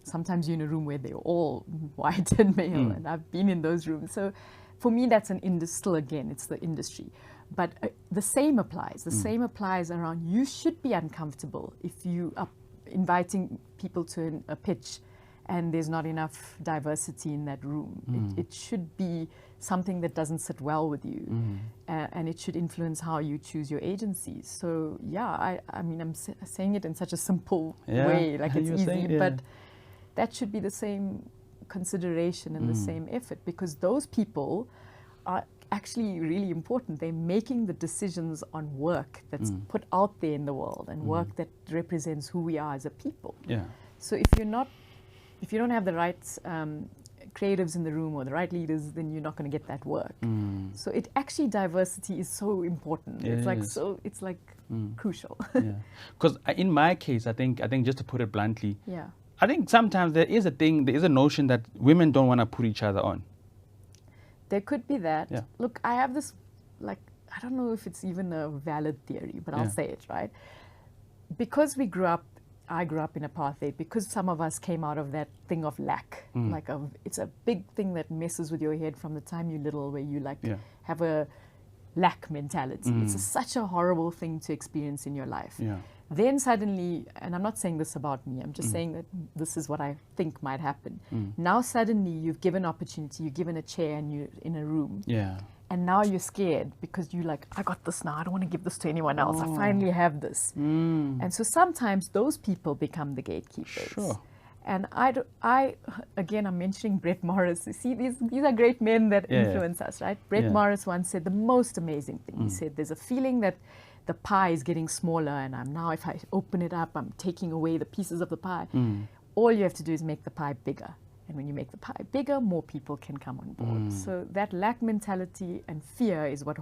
Sometimes you're in a room where they're all white and male, and I've been in those rooms. So for me, that's still, again, it's the industry. But the same applies. The same applies around, you should be uncomfortable if you are inviting people to a pitch and there's not enough diversity in that room. It should be something that doesn't sit well with you, and it should influence how you choose your agencies. So yeah, I mean, I'm saying it in such a simple way, like it's easy, but that should be the same consideration and the same effort, because those people are actually really important. They're making the decisions on work that's put out there in the world, and work that represents who we are as a people. So if you don't have the right creatives in the room or the right leaders, then you're not going to get that work. So it actually, diversity is so important. It's like crucial. Because in my case, I think just to put it bluntly, I think sometimes there is a notion that women don't want to put each other on. There could be that. Look, I have this, like, I don't know if it's even a valid theory, but I'll say it, right? Because I grew up in apartheid, because some of us came out of that thing of lack. It's a big thing that messes with your head from the time you're little, where you have a lack mentality. It's such a horrible thing to experience in your life. Then suddenly, and I'm not saying this about me, I'm just saying that this is what I think might happen. Now suddenly you've given opportunity, you're given a chair and you're in a room. And now you're scared because you're like, I got this now, I don't want to give this to anyone else. I finally have this. And so sometimes those people become the gatekeepers. And again, I'm mentioning Brett Morris. You see, these are great men that influence us, right? Brett Morris once said the most amazing thing. He said, there's a feeling that the pie is getting smaller, and if I open it up, I'm taking away the pieces of the pie. All you have to do is make the pie bigger. And when you make the pie bigger, more people can come on board. So that lack mentality and fear is what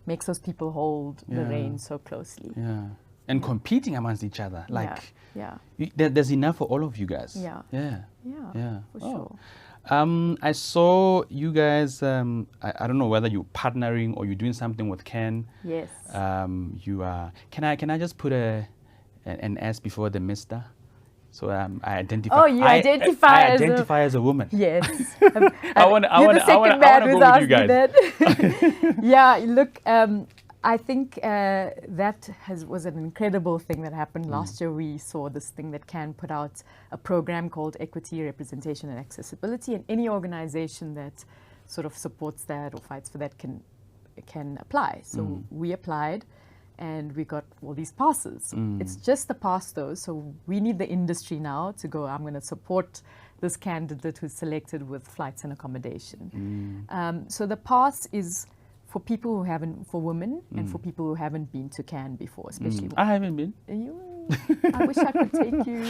makes those people hold the reins so closely. And competing amongst each other. There's enough for all of you guys. Yeah, for sure. I saw you guys, I don't know whether you're partnering or you're doing something with Ken. Yes. You are, can I just put an S before the Mr.? So I identify. Oh, you identify I identify as a woman. Yes. I want to go with you guys. Yeah, look, I think that was an incredible thing that happened last year. We saw this thing that Can put out a program called Equity, Representation and Accessibility, and any organization that sort of supports that or fights for that can apply. So we applied and we got all these passes. It's just the pass though, so we need the industry now to go, I'm going to support this candidate who's selected with flights and accommodation. So the pass is for people who haven't, for women and for people who haven't been to Cannes before, especially. I haven't been. I wish I could take you.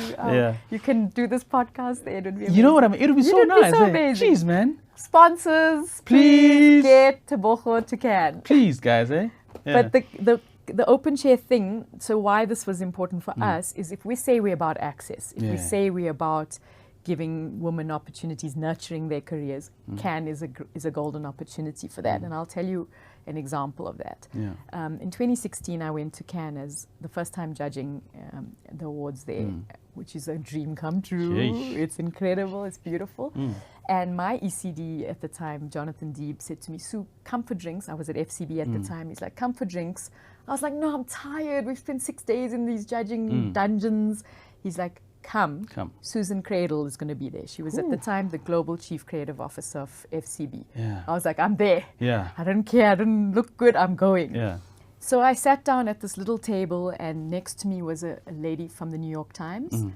You can do this podcast there. It would be amazing. You know what I mean? It would be so nice. So amazing. Jeez, man. Sponsors, please get Tebogo to Cannes. Please, guys, Yeah. But the open chair thing, so why this was important for us is if we say we're about access, if we say we're about giving women opportunities, nurturing their careers, Cannes is a golden opportunity for that. And I'll tell you an example of that. In 2016, I went to Cannes as the first time judging the awards there, which is a dream come true. Sheesh. It's incredible. It's beautiful. And my ECD at the time, Jonathan Deeb, said to me, Sue, come for drinks. I was at FCB at the time. He's like, come for drinks. I was like, no, I'm tired. We've spent 6 days in these judging dungeons. He's like, come. Susan Cradle is going to be there. She was at the time the global chief creative officer of FCB. I was like, I'm there. I don't care. I don't look good. I'm going. So I sat down at this little table, and next to me was a lady from the New York Times.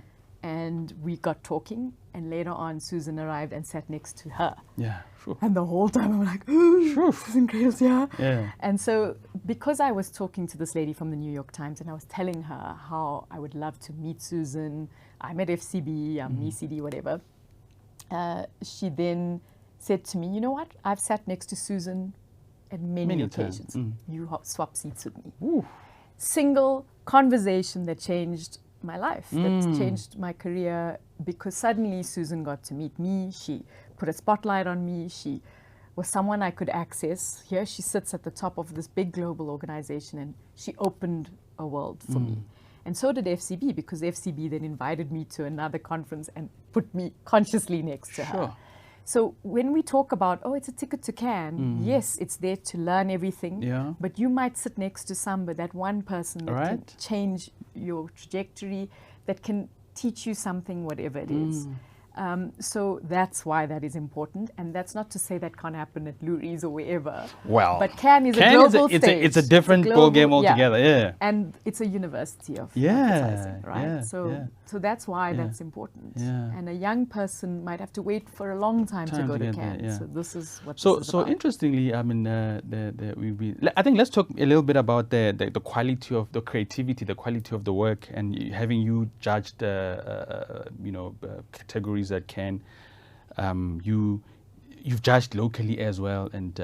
And we got talking, and later on Susan arrived and sat next to her. And the whole time I'm like, oh, Susan Cradle's here. And so because I was talking to this lady from the New York Times and I was telling her how I would love to meet Susan, I'm at FCB, I'm ECD, whatever, she then said to me, you know what, I've sat next to Susan at many occasions. You swap seats with me. Single conversation that changed my life, that changed my career, because suddenly Susan got to meet me. She put a spotlight on me. She was someone I could access. Here she sits at the top of this big global organization, and she opened a world for me. And so did FCB, because FCB then invited me to another conference and put me consciously next to her. So when we talk about, oh, it's a ticket to Cannes, yes, it's there to learn everything, but you might sit next to somebody, that one person that can change your trajectory, that can teach you something, whatever it is. So that's why that is important, and that's not to say that can't happen at Lurie's or wherever. Well, but Cannes is a global stage. It's a different ball game altogether. And it's a university of advertising, right? So that's why that's important. And a young person might have to wait for a long time to go to Cannes. So this is what this is about. Interestingly, I mean, I think let's talk a little bit about the quality of the creativity, the quality of the work, and having you judged, categories that can you've judged locally as well, and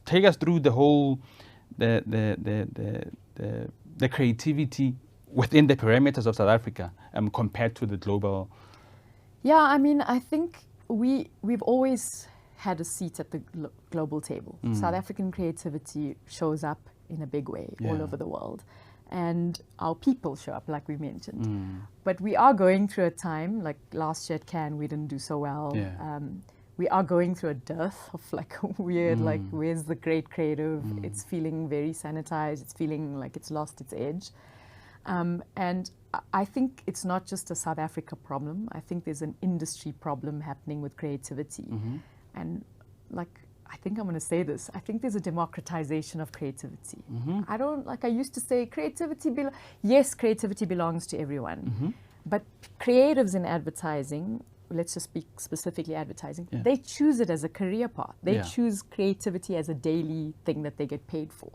take us through the whole the creativity within the parameters of South Africa compared to the global. I mean, I think we've always had a seat at the global table. South African creativity shows up in a big way all over the world. And our people show up, like we mentioned. But we are going through a time, like last year at Cannes, we didn't do so well. We are going through a dearth of like weird, like where's the great creative? It's feeling very sanitized. It's feeling like it's lost its edge. And I think it's not just a South Africa problem. I think there's an industry problem happening with creativity. And I think I'm going to say this. I think there's a democratization of creativity. I used to say creativity belongs to everyone. But creatives in advertising, let's just speak specifically advertising, they choose it as a career path. They choose creativity as a daily thing that they get paid for.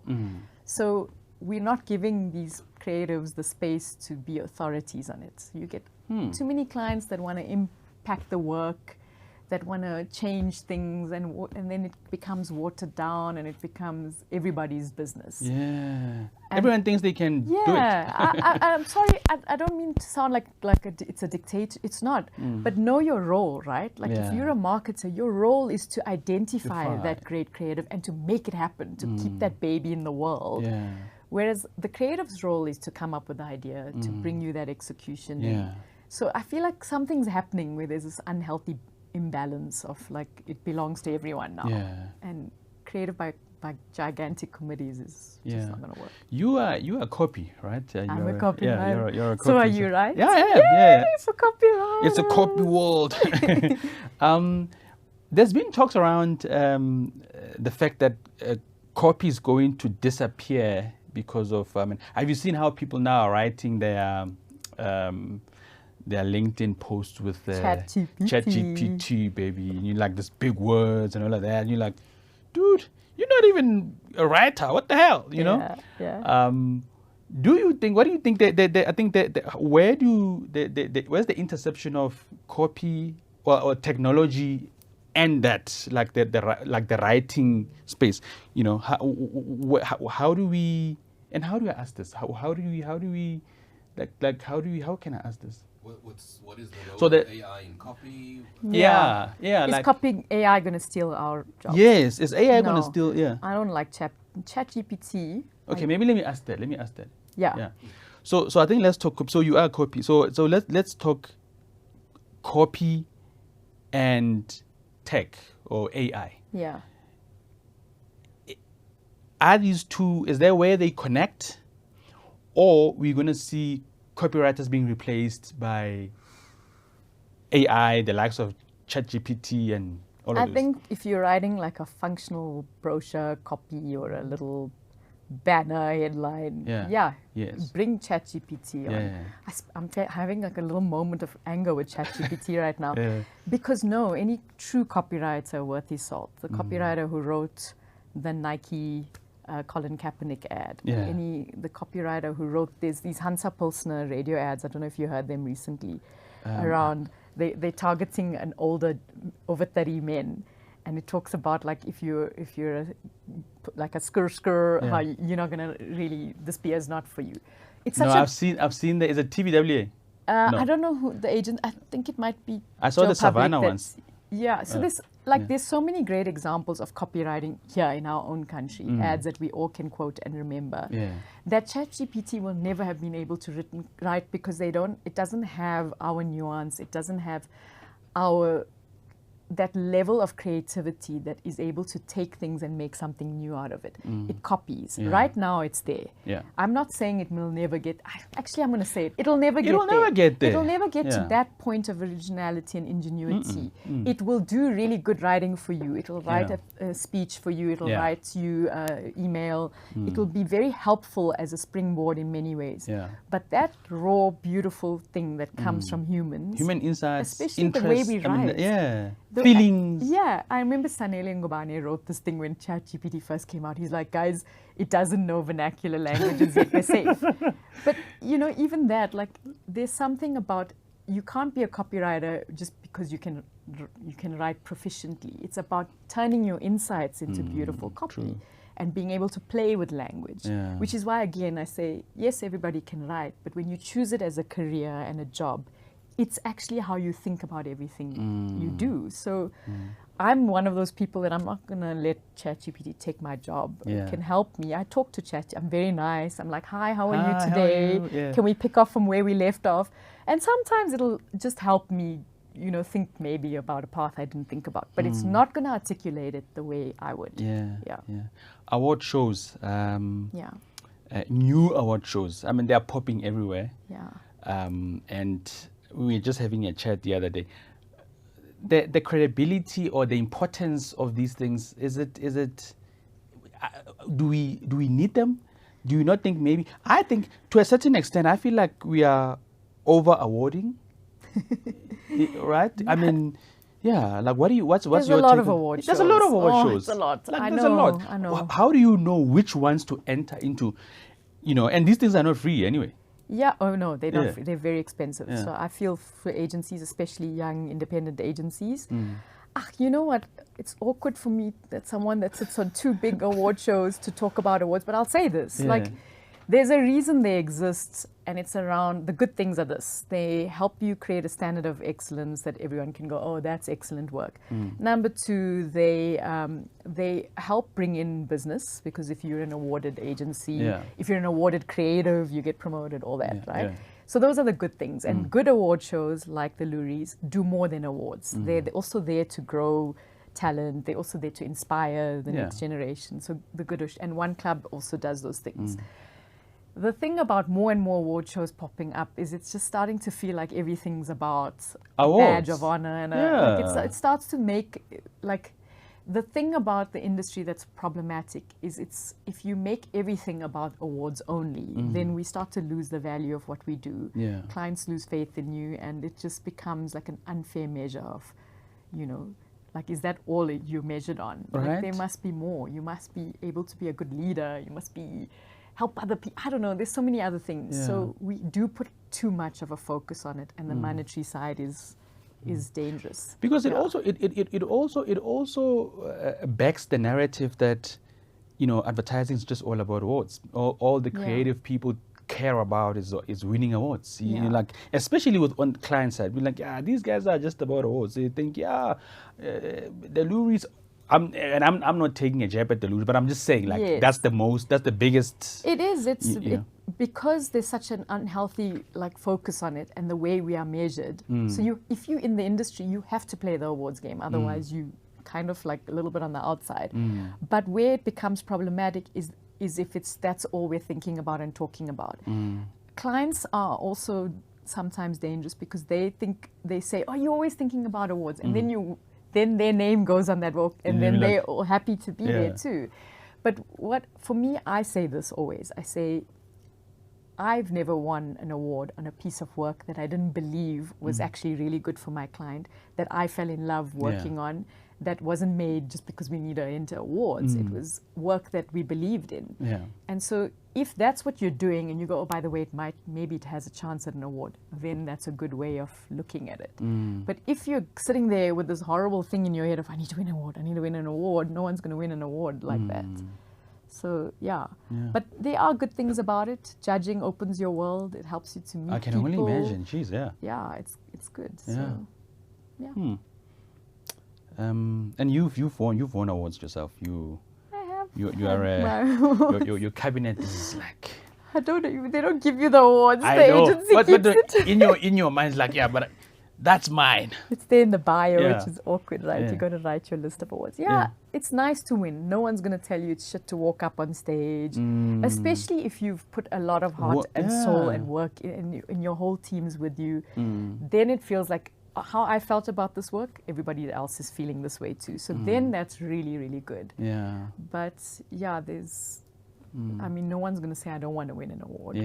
So we're not giving these creatives the space to be authorities on it. You get too many clients that want to impact the work, that want to change things, and then it becomes watered down and it becomes everybody's business. Yeah. And everyone thinks they can do it. Yeah. I'm sorry, I don't mean to sound like it's a dictator. It's not. But know your role, right? Like if you're a marketer, your role is to identify that great creative and to make it happen, to keep that baby in the world. Yeah. Whereas the creative's role is to come up with the idea, to bring you that execution. Yeah. So I feel like something's happening where there's this unhealthy imbalance of like it belongs to everyone now. Yeah. And creative by gigantic committees is just not going to work. You are a copy, right? I'm a copy. Yeah, you're a copy. So are you, right? Yeah. It's a copyright. It's a copy world. There's been talks around the fact that copy is going to disappear because of. Have you seen how people now are writing their LinkedIn posts with ChatGPT, baby? And you like this big words and all of that. And you're like, dude, you're not even a writer. What the hell? You know? Yeah. Do you think? What do you think? I think where's the intersection of copy or technology and that, like the writing space? You know, how do we? And how do I ask this? How can I ask this? What is the role of AI in copy? Yeah. Is copying AI going to steal our jobs? Yes, is AI going to steal? Yeah. I don't like ChatGPT. Okay, maybe let me ask that. Yeah. So I think let's talk. So you are copy. So let's talk copy and tech or AI. Yeah. Are these two? Is there where they connect, or we're going to see copywriters being replaced by AI, the likes of ChatGPT and all of those? I think if you're writing like a functional brochure copy or a little banner headline, bring ChatGPT on. Yeah. I'm having like a little moment of anger with ChatGPT right now. Because any true copywriter worth his salt, the copywriter who wrote the Nike Colin Kaepernick ad, the copywriter who wrote these Hansa Pilsner radio ads, I don't know if you heard them recently, around they're targeting an older, over 30 men, and it talks about like if you're like a skr, how you're not gonna really, this beer is not for you. It's such I've seen there is a TVWA. I don't know who the agent. I think it might be. I saw Joe the Savannah ones. Yeah, so there's so many great examples of copywriting here in our own country, ads that we all can quote and remember. That ChatGPT will never have been able to write because it doesn't have our nuance, it doesn't have that level of creativity that is able to take things and make something new out of it. It copies. Right now it's there. I'm not saying it will never get, actually I'm going to say it, it'll never get there. It'll never get to that point of originality and ingenuity. It will do really good writing for you. It'll write a speech for you. It'll write you email. It will be very helpful as a springboard in many ways. But that raw, beautiful thing that comes from humans, human insights, especially the way we write. Feelings. I remember Sanele Ngubane wrote this thing when ChatGPT first came out. He's like, guys, it doesn't know vernacular languages yet, we're safe. But, even that, like, there's something about, you can't be a copywriter just because you can write proficiently. It's about turning your insights into beautiful copy and being able to play with language, which is why, again, I say, yes, everybody can write, but when you choose it as a career and a job, it's actually how you think about everything you do. So I'm one of those people that I'm not going to let ChatGPT take my job. It can help me. I talk to Chat. I'm very nice. I'm like, hi, how are you today? Can we pick up from where we left off? And sometimes it'll just help me, think maybe about a path I didn't think about. But it's not going to articulate it the way I would. Award shows. New award shows. I mean, they're popping everywhere. And we were just having a chat the other day. The credibility or the importance of these things, is it do we need them? Do you not think maybe? I think to a certain extent, I feel like we are over awarding. Right? I mean, like what's your take? There's a lot of award shows. There's a lot of award shows. It's a lot. Like, I there's know. a lot. I know. How do you know which ones to enter into? And these things are not free anyway. Yeah, oh no, they're not. They're very expensive. So I feel for agencies, especially young independent agencies, You know what? It's awkward for me that someone that sits on 2 big award shows to talk about awards, but I'll say this. Like, there's a reason they exist, and it's around, the good things are this. They help you create a standard of excellence that everyone can go, oh, that's excellent work. Number 2, they help bring in business, because if you're an awarded agency, if you're an awarded creative, you get promoted, all that, right? So those are the good things. And good award shows like the Luries do more than awards. They're also there to grow talent. They're also there to inspire the next generation. So the good, and One Club also does those things. The thing about more and more award shows popping up is it's just starting to feel like everything's about a badge of honor. And like it starts to make, like, the thing about the industry that's problematic is if you make everything about awards only, then we start to lose the value of what we do. Clients lose faith in you, and it just becomes like an unfair measure of, you know, like, is that all you're measured on? Like, there must be more. You must be able to be a good leader. You must be help other people. I don't know. There's so many other things. So we do put too much of a focus on it, and the monetary side is dangerous. Because it also backs the narrative that, you know, advertising is just all about awards. All the creative people care about is winning awards. You know, like, especially on the client side, we're like, these guys are just about awards. They think, the Luries. I'm not taking a jab at the Luries, but I'm just saying, like, that's the biggest. It is. Because there's such an unhealthy, like, focus on it and the way we are measured. So if you're in the industry, you have to play the awards game. Otherwise, you kind of like a little bit on the outside. But where it becomes problematic is if that's all we're thinking about and talking about. Clients are also sometimes dangerous because they say, oh, you're always thinking about awards, and then their name goes on that walk, and then they're all happy to be there too. But for me, I say this always. I say, I've never won an award on a piece of work that I didn't believe was actually really good for my client, that I fell in love working on, that wasn't made just because we need to enter awards. It was work that we believed in. And so if that's what you're doing, and you go, oh, by the way, maybe it has a chance at an award, then that's a good way of looking at it. But if you're sitting there with this horrible thing in your head of, I need to win an award, I need to win an award, no one's going to win an award like that. So, but there are good things about it. Judging opens your world. It helps you to meet people. I can only imagine. Jeez, Yeah, it's good. So, and you've won awards yourself. I have. You are your cabinet is like. I don't know. They don't give you the awards. I the know, agency but keeps it. in your mind, it's like, but that's mine. It's there in the bio, which is awkward, right? You're going to write your list of awards. It's nice to win. No one's going to tell you it's shit to walk up on stage, especially if you've put a lot of heart and soul and work in your whole team's with you. Then it feels like how I felt about this work, everybody else is feeling this way too. So then that's really, really good. But there's... I mean, no one's going to say, I don't want to win an award.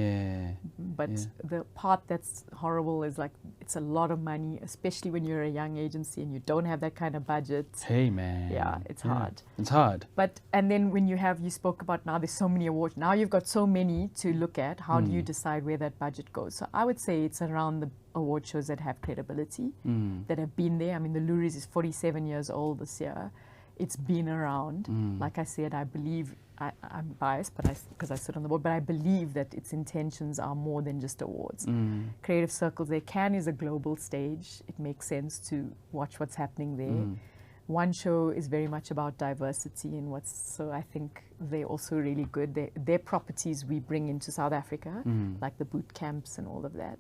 But the part that's horrible is, like, it's a lot of money, especially when you're a young agency and you don't have that kind of budget. Hey, man. It's hard. It's hard. But, and then when you spoke about now there's so many awards. Now you've got so many to look at. How do you decide where that budget goes? So I would say it's around the award shows that have credibility, that have been there. I mean, the Luries is 47 years old this year. It's been around. Like I said, I believe, I'm biased because I sit on the board, but I believe that its intentions are more than just awards. Creative Circles, Cannes is a global stage. It makes sense to watch what's happening there. One show is very much about diversity and so I think they're also really good. Their properties we bring into South Africa, like the boot camps and all of that.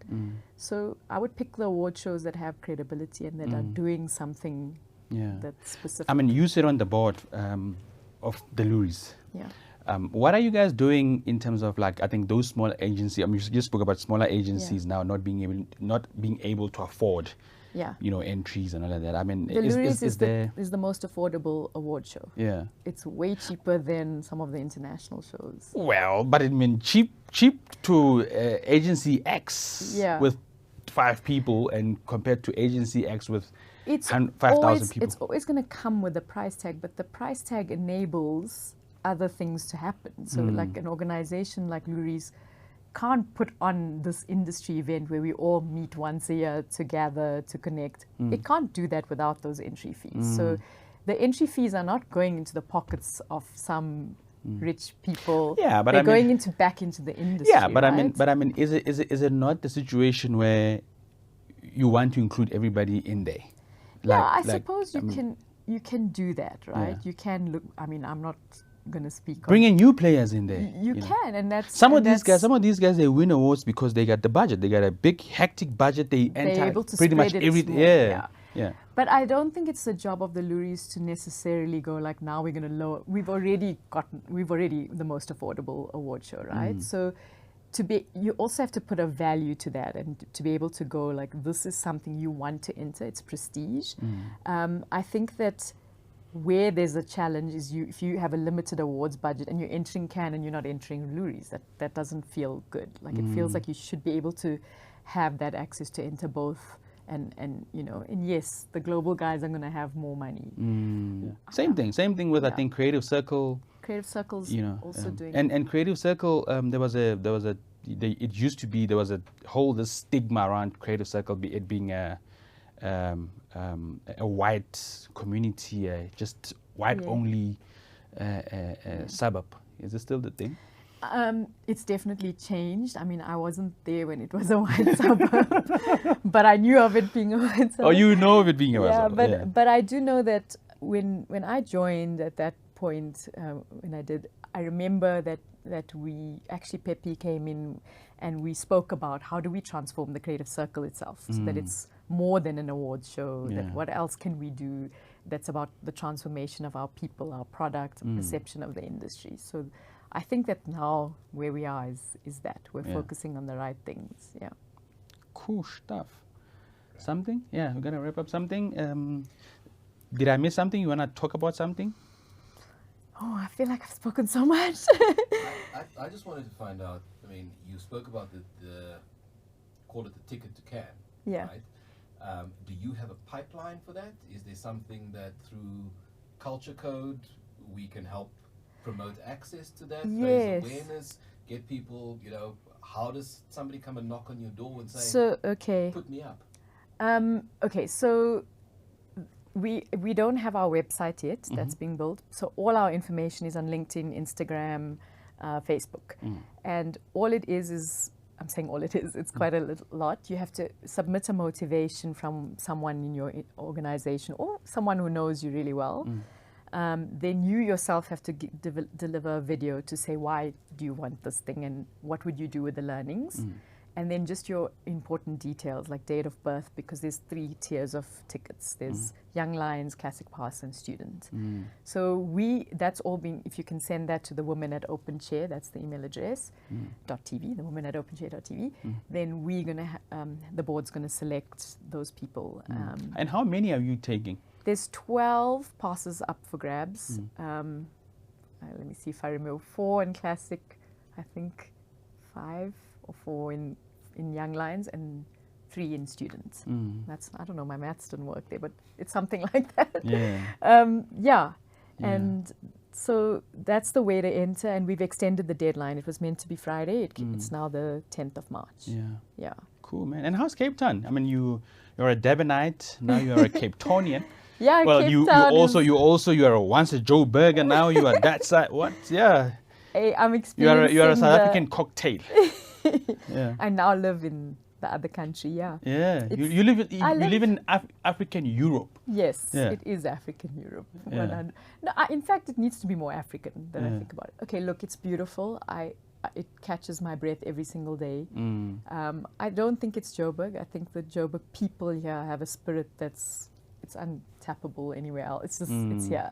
So I would pick the award shows that have credibility and that are doing something that's specific. I mean, you sit on the board of the Luries. What are you guys doing in terms of, like, I think those small agencies, I mean, you just spoke about smaller agencies now not being able to afford entries and all of that. I mean, the Luries is the most affordable award show. It's way cheaper than some of the international shows. Well, but I mean, cheap to agency X with 5 people, and compared to agency X with 5,000 people. It's always going to come with a price tag, but the price tag enables other things to happen. So like an organization like Luries can't put on this industry event where we all meet once a year to gather, to connect. It can't do that without those entry fees. So the entry fees are not going into the pockets of some rich people. Yeah, but they're going back into the industry. Yeah, but right? I mean, is it not the situation where you want to include everybody in there? I suppose you can do that, right? Yeah. You can look. I mean, I'm not going to speak. Bringing new players in there. You can, and that's some of these guys they win awards because they got the budget. They got a big hectic budget. They're able to pretty much everything. Yeah. But I don't think it's the job of the Luries to necessarily go like, now we're going to lower. We've already the most affordable award show, right? So you also have to put a value to that, and to be able to go like, this is something you want to enter. It's prestige. I think that where there's a challenge is if you have a limited awards budget and you're entering Cannes and you're not entering Luries, that doesn't feel good. Like it feels like you should be able to have that access to enter both. And yes, the global guys are going to have more money. Same thing with I think Creative Circle. Creative Circle's also doing. And Creative Circle, there was a whole stigma around Creative Circle it being a white community, just white only suburb. Is this still the thing? It's definitely changed. I mean, I wasn't there when it was a white suburb, but I knew of it being a white suburb. Oh, you know of it being a white suburb. But I do know that when I joined at that point, I remember that we actually Pepe came in and we spoke about how do we transform the Creative Circle itself so that it's more than an awards show. That what else can we do that's about the transformation of our people, our product, perception of the industry. So I think that now where we are is that we're focusing on the right things. Yeah. Cool stuff. Something? Yeah, we're gonna wrap up something. Did I miss something? You wanna talk about something? Oh, I feel like I've spoken so much. I just wanted to find out. I mean, you spoke about the call it the ticket to Cannes. Yeah. Right? Do you have a pipeline for that? Is there something that through Culture Code we can help promote access to that, raise awareness, get people, how does somebody come and knock on your door and say, put me up? Okay, so we don't have our website yet. That's being built. So all our information is on LinkedIn, Instagram, Facebook. And all it is, I'm saying all it is, it's quite a lot. You have to submit a motivation from someone in your organization or someone who knows you really well. Then you yourself have to deliver a video to say why do you want this thing and what would you do with the learnings. And then just your important details like date of birth, because there's 3 tiers of tickets. There's Young Lions, Classic Pass and Student. So that's all being, if you can send that to the Women at Open Chair, that's the email address, .tv, the Women at Open Chair.tv, then we're going to, the board's going to select those people. And how many are you taking? There's 12 passes up for grabs. Let me see if I remember. 4 in Classic, I think 5 or 4 in Young Lions and 3 in Students. I don't know, my maths didn't work there, but it's something like that. And so that's the way to enter, and we've extended the deadline. It was meant to be Friday. It's now the 10th of March. Yeah. Cool, man. And how's Cape Town? I mean, you're a Devonite, now you're a Cape Townian. Yeah, well, Cape you are once a Joe Burger, now you are that side. What? Yeah. Hey, I'm experiencing you are a South African cocktail. I now live in the other country. Yeah. You live in African Europe. Yes, it is African Europe. No, in fact, it needs to be more African than I think about it. Okay, look, it's beautiful. It catches my breath every single day. I don't think it's Joburg. I think the Joburg people here have a spirit it's untappable anywhere else. It's just it's here.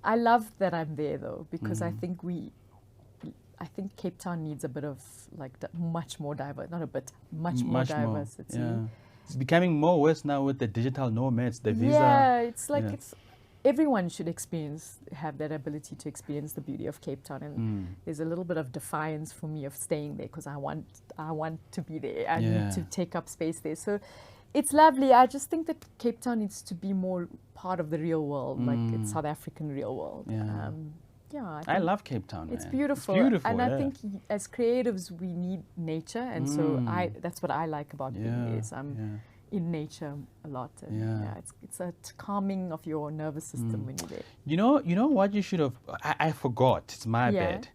I love that I'm there though, because I think Cape Town needs a bit of much more diverse, not a bit, much more diversity. It's becoming more worse now with the digital nomads, the visa. Yeah, it's everyone should have that ability to experience the beauty of Cape Town, and there's a little bit of defiance for me of staying there because I want to be there. I need to take up space there. So it's lovely. I just think that Cape Town needs to be more part of the real world, like it's South African real world. Yeah, I love Cape Town. It's man. beautiful. It's beautiful. And I think as creatives, we need nature. And so that's what I like about being is I'm in nature a lot. And it's a calming of your nervous system when you're there. You know what you should have, I forgot, it's my bad.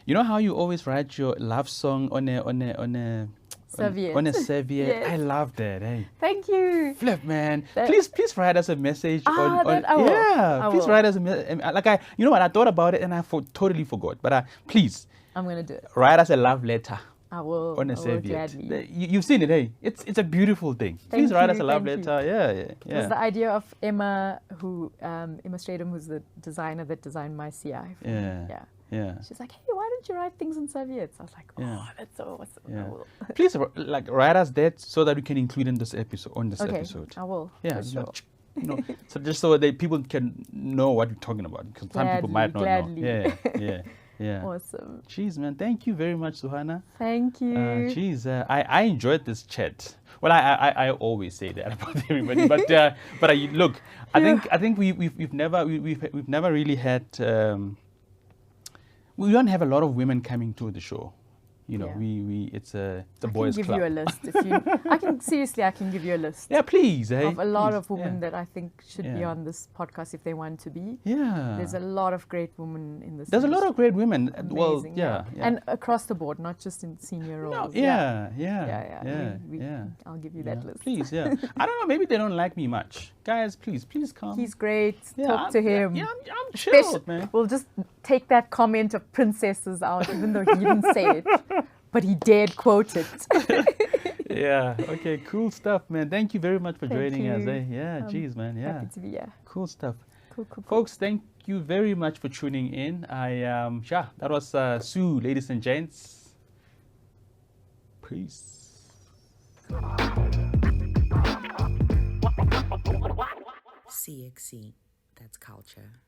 You know how you always write your love song on a serviette. On a serviette. Yes. I love that. Hey. Thank you. Flip, man. Please write us a message. I will. Please write us a message. You know what? I thought about it and I totally forgot. But please. I'm gonna do it. Write us a love letter. I will. On a serviette. Gladly. You've seen it, hey? It's a beautiful thing. Please write us a love letter. Yeah. It was the idea of Emma, Emma Stradum, who's the designer that designed my CI. Yeah. She's like, hey, why don't you write things on serviettes? I was like, that's so awesome. Yeah. Please write us that so that we can include in this episode. Okay, I will. Yeah. Sure. So just so that people can know what we're talking about, because some people might not know. Yeah. Awesome. Jeez, man. Thank you very much, Suhana. Thank you. I enjoyed this chat. Well, I always say that about everybody, but look, I think we've never really had. We don't have a lot of women coming to the show. It's a boys' club. I can give you a list. I can give you a list. Yeah, please. Of a lot of women that I think should be on this podcast if they want to be. Yeah. There's a lot of great women in this. There's a lot of great women. Amazing, well, and across the board, not just in senior roles. No, I'll give you that list. Please, I don't know. Maybe they don't like me much. Guys, please come. He's great. Talk to him. Yeah, I'm chill, man. We'll just take that comment of princesses out, even though he didn't say it. But he dared quote it. Yeah. Okay. Cool stuff, man. Thank you very much for joining us. Yeah. Geez, man. Yeah. Happy to be here. Cool stuff. Cool. Folks, thank you very much for tuning in. That was Sue, ladies and gents. Peace. CXC, that's culture.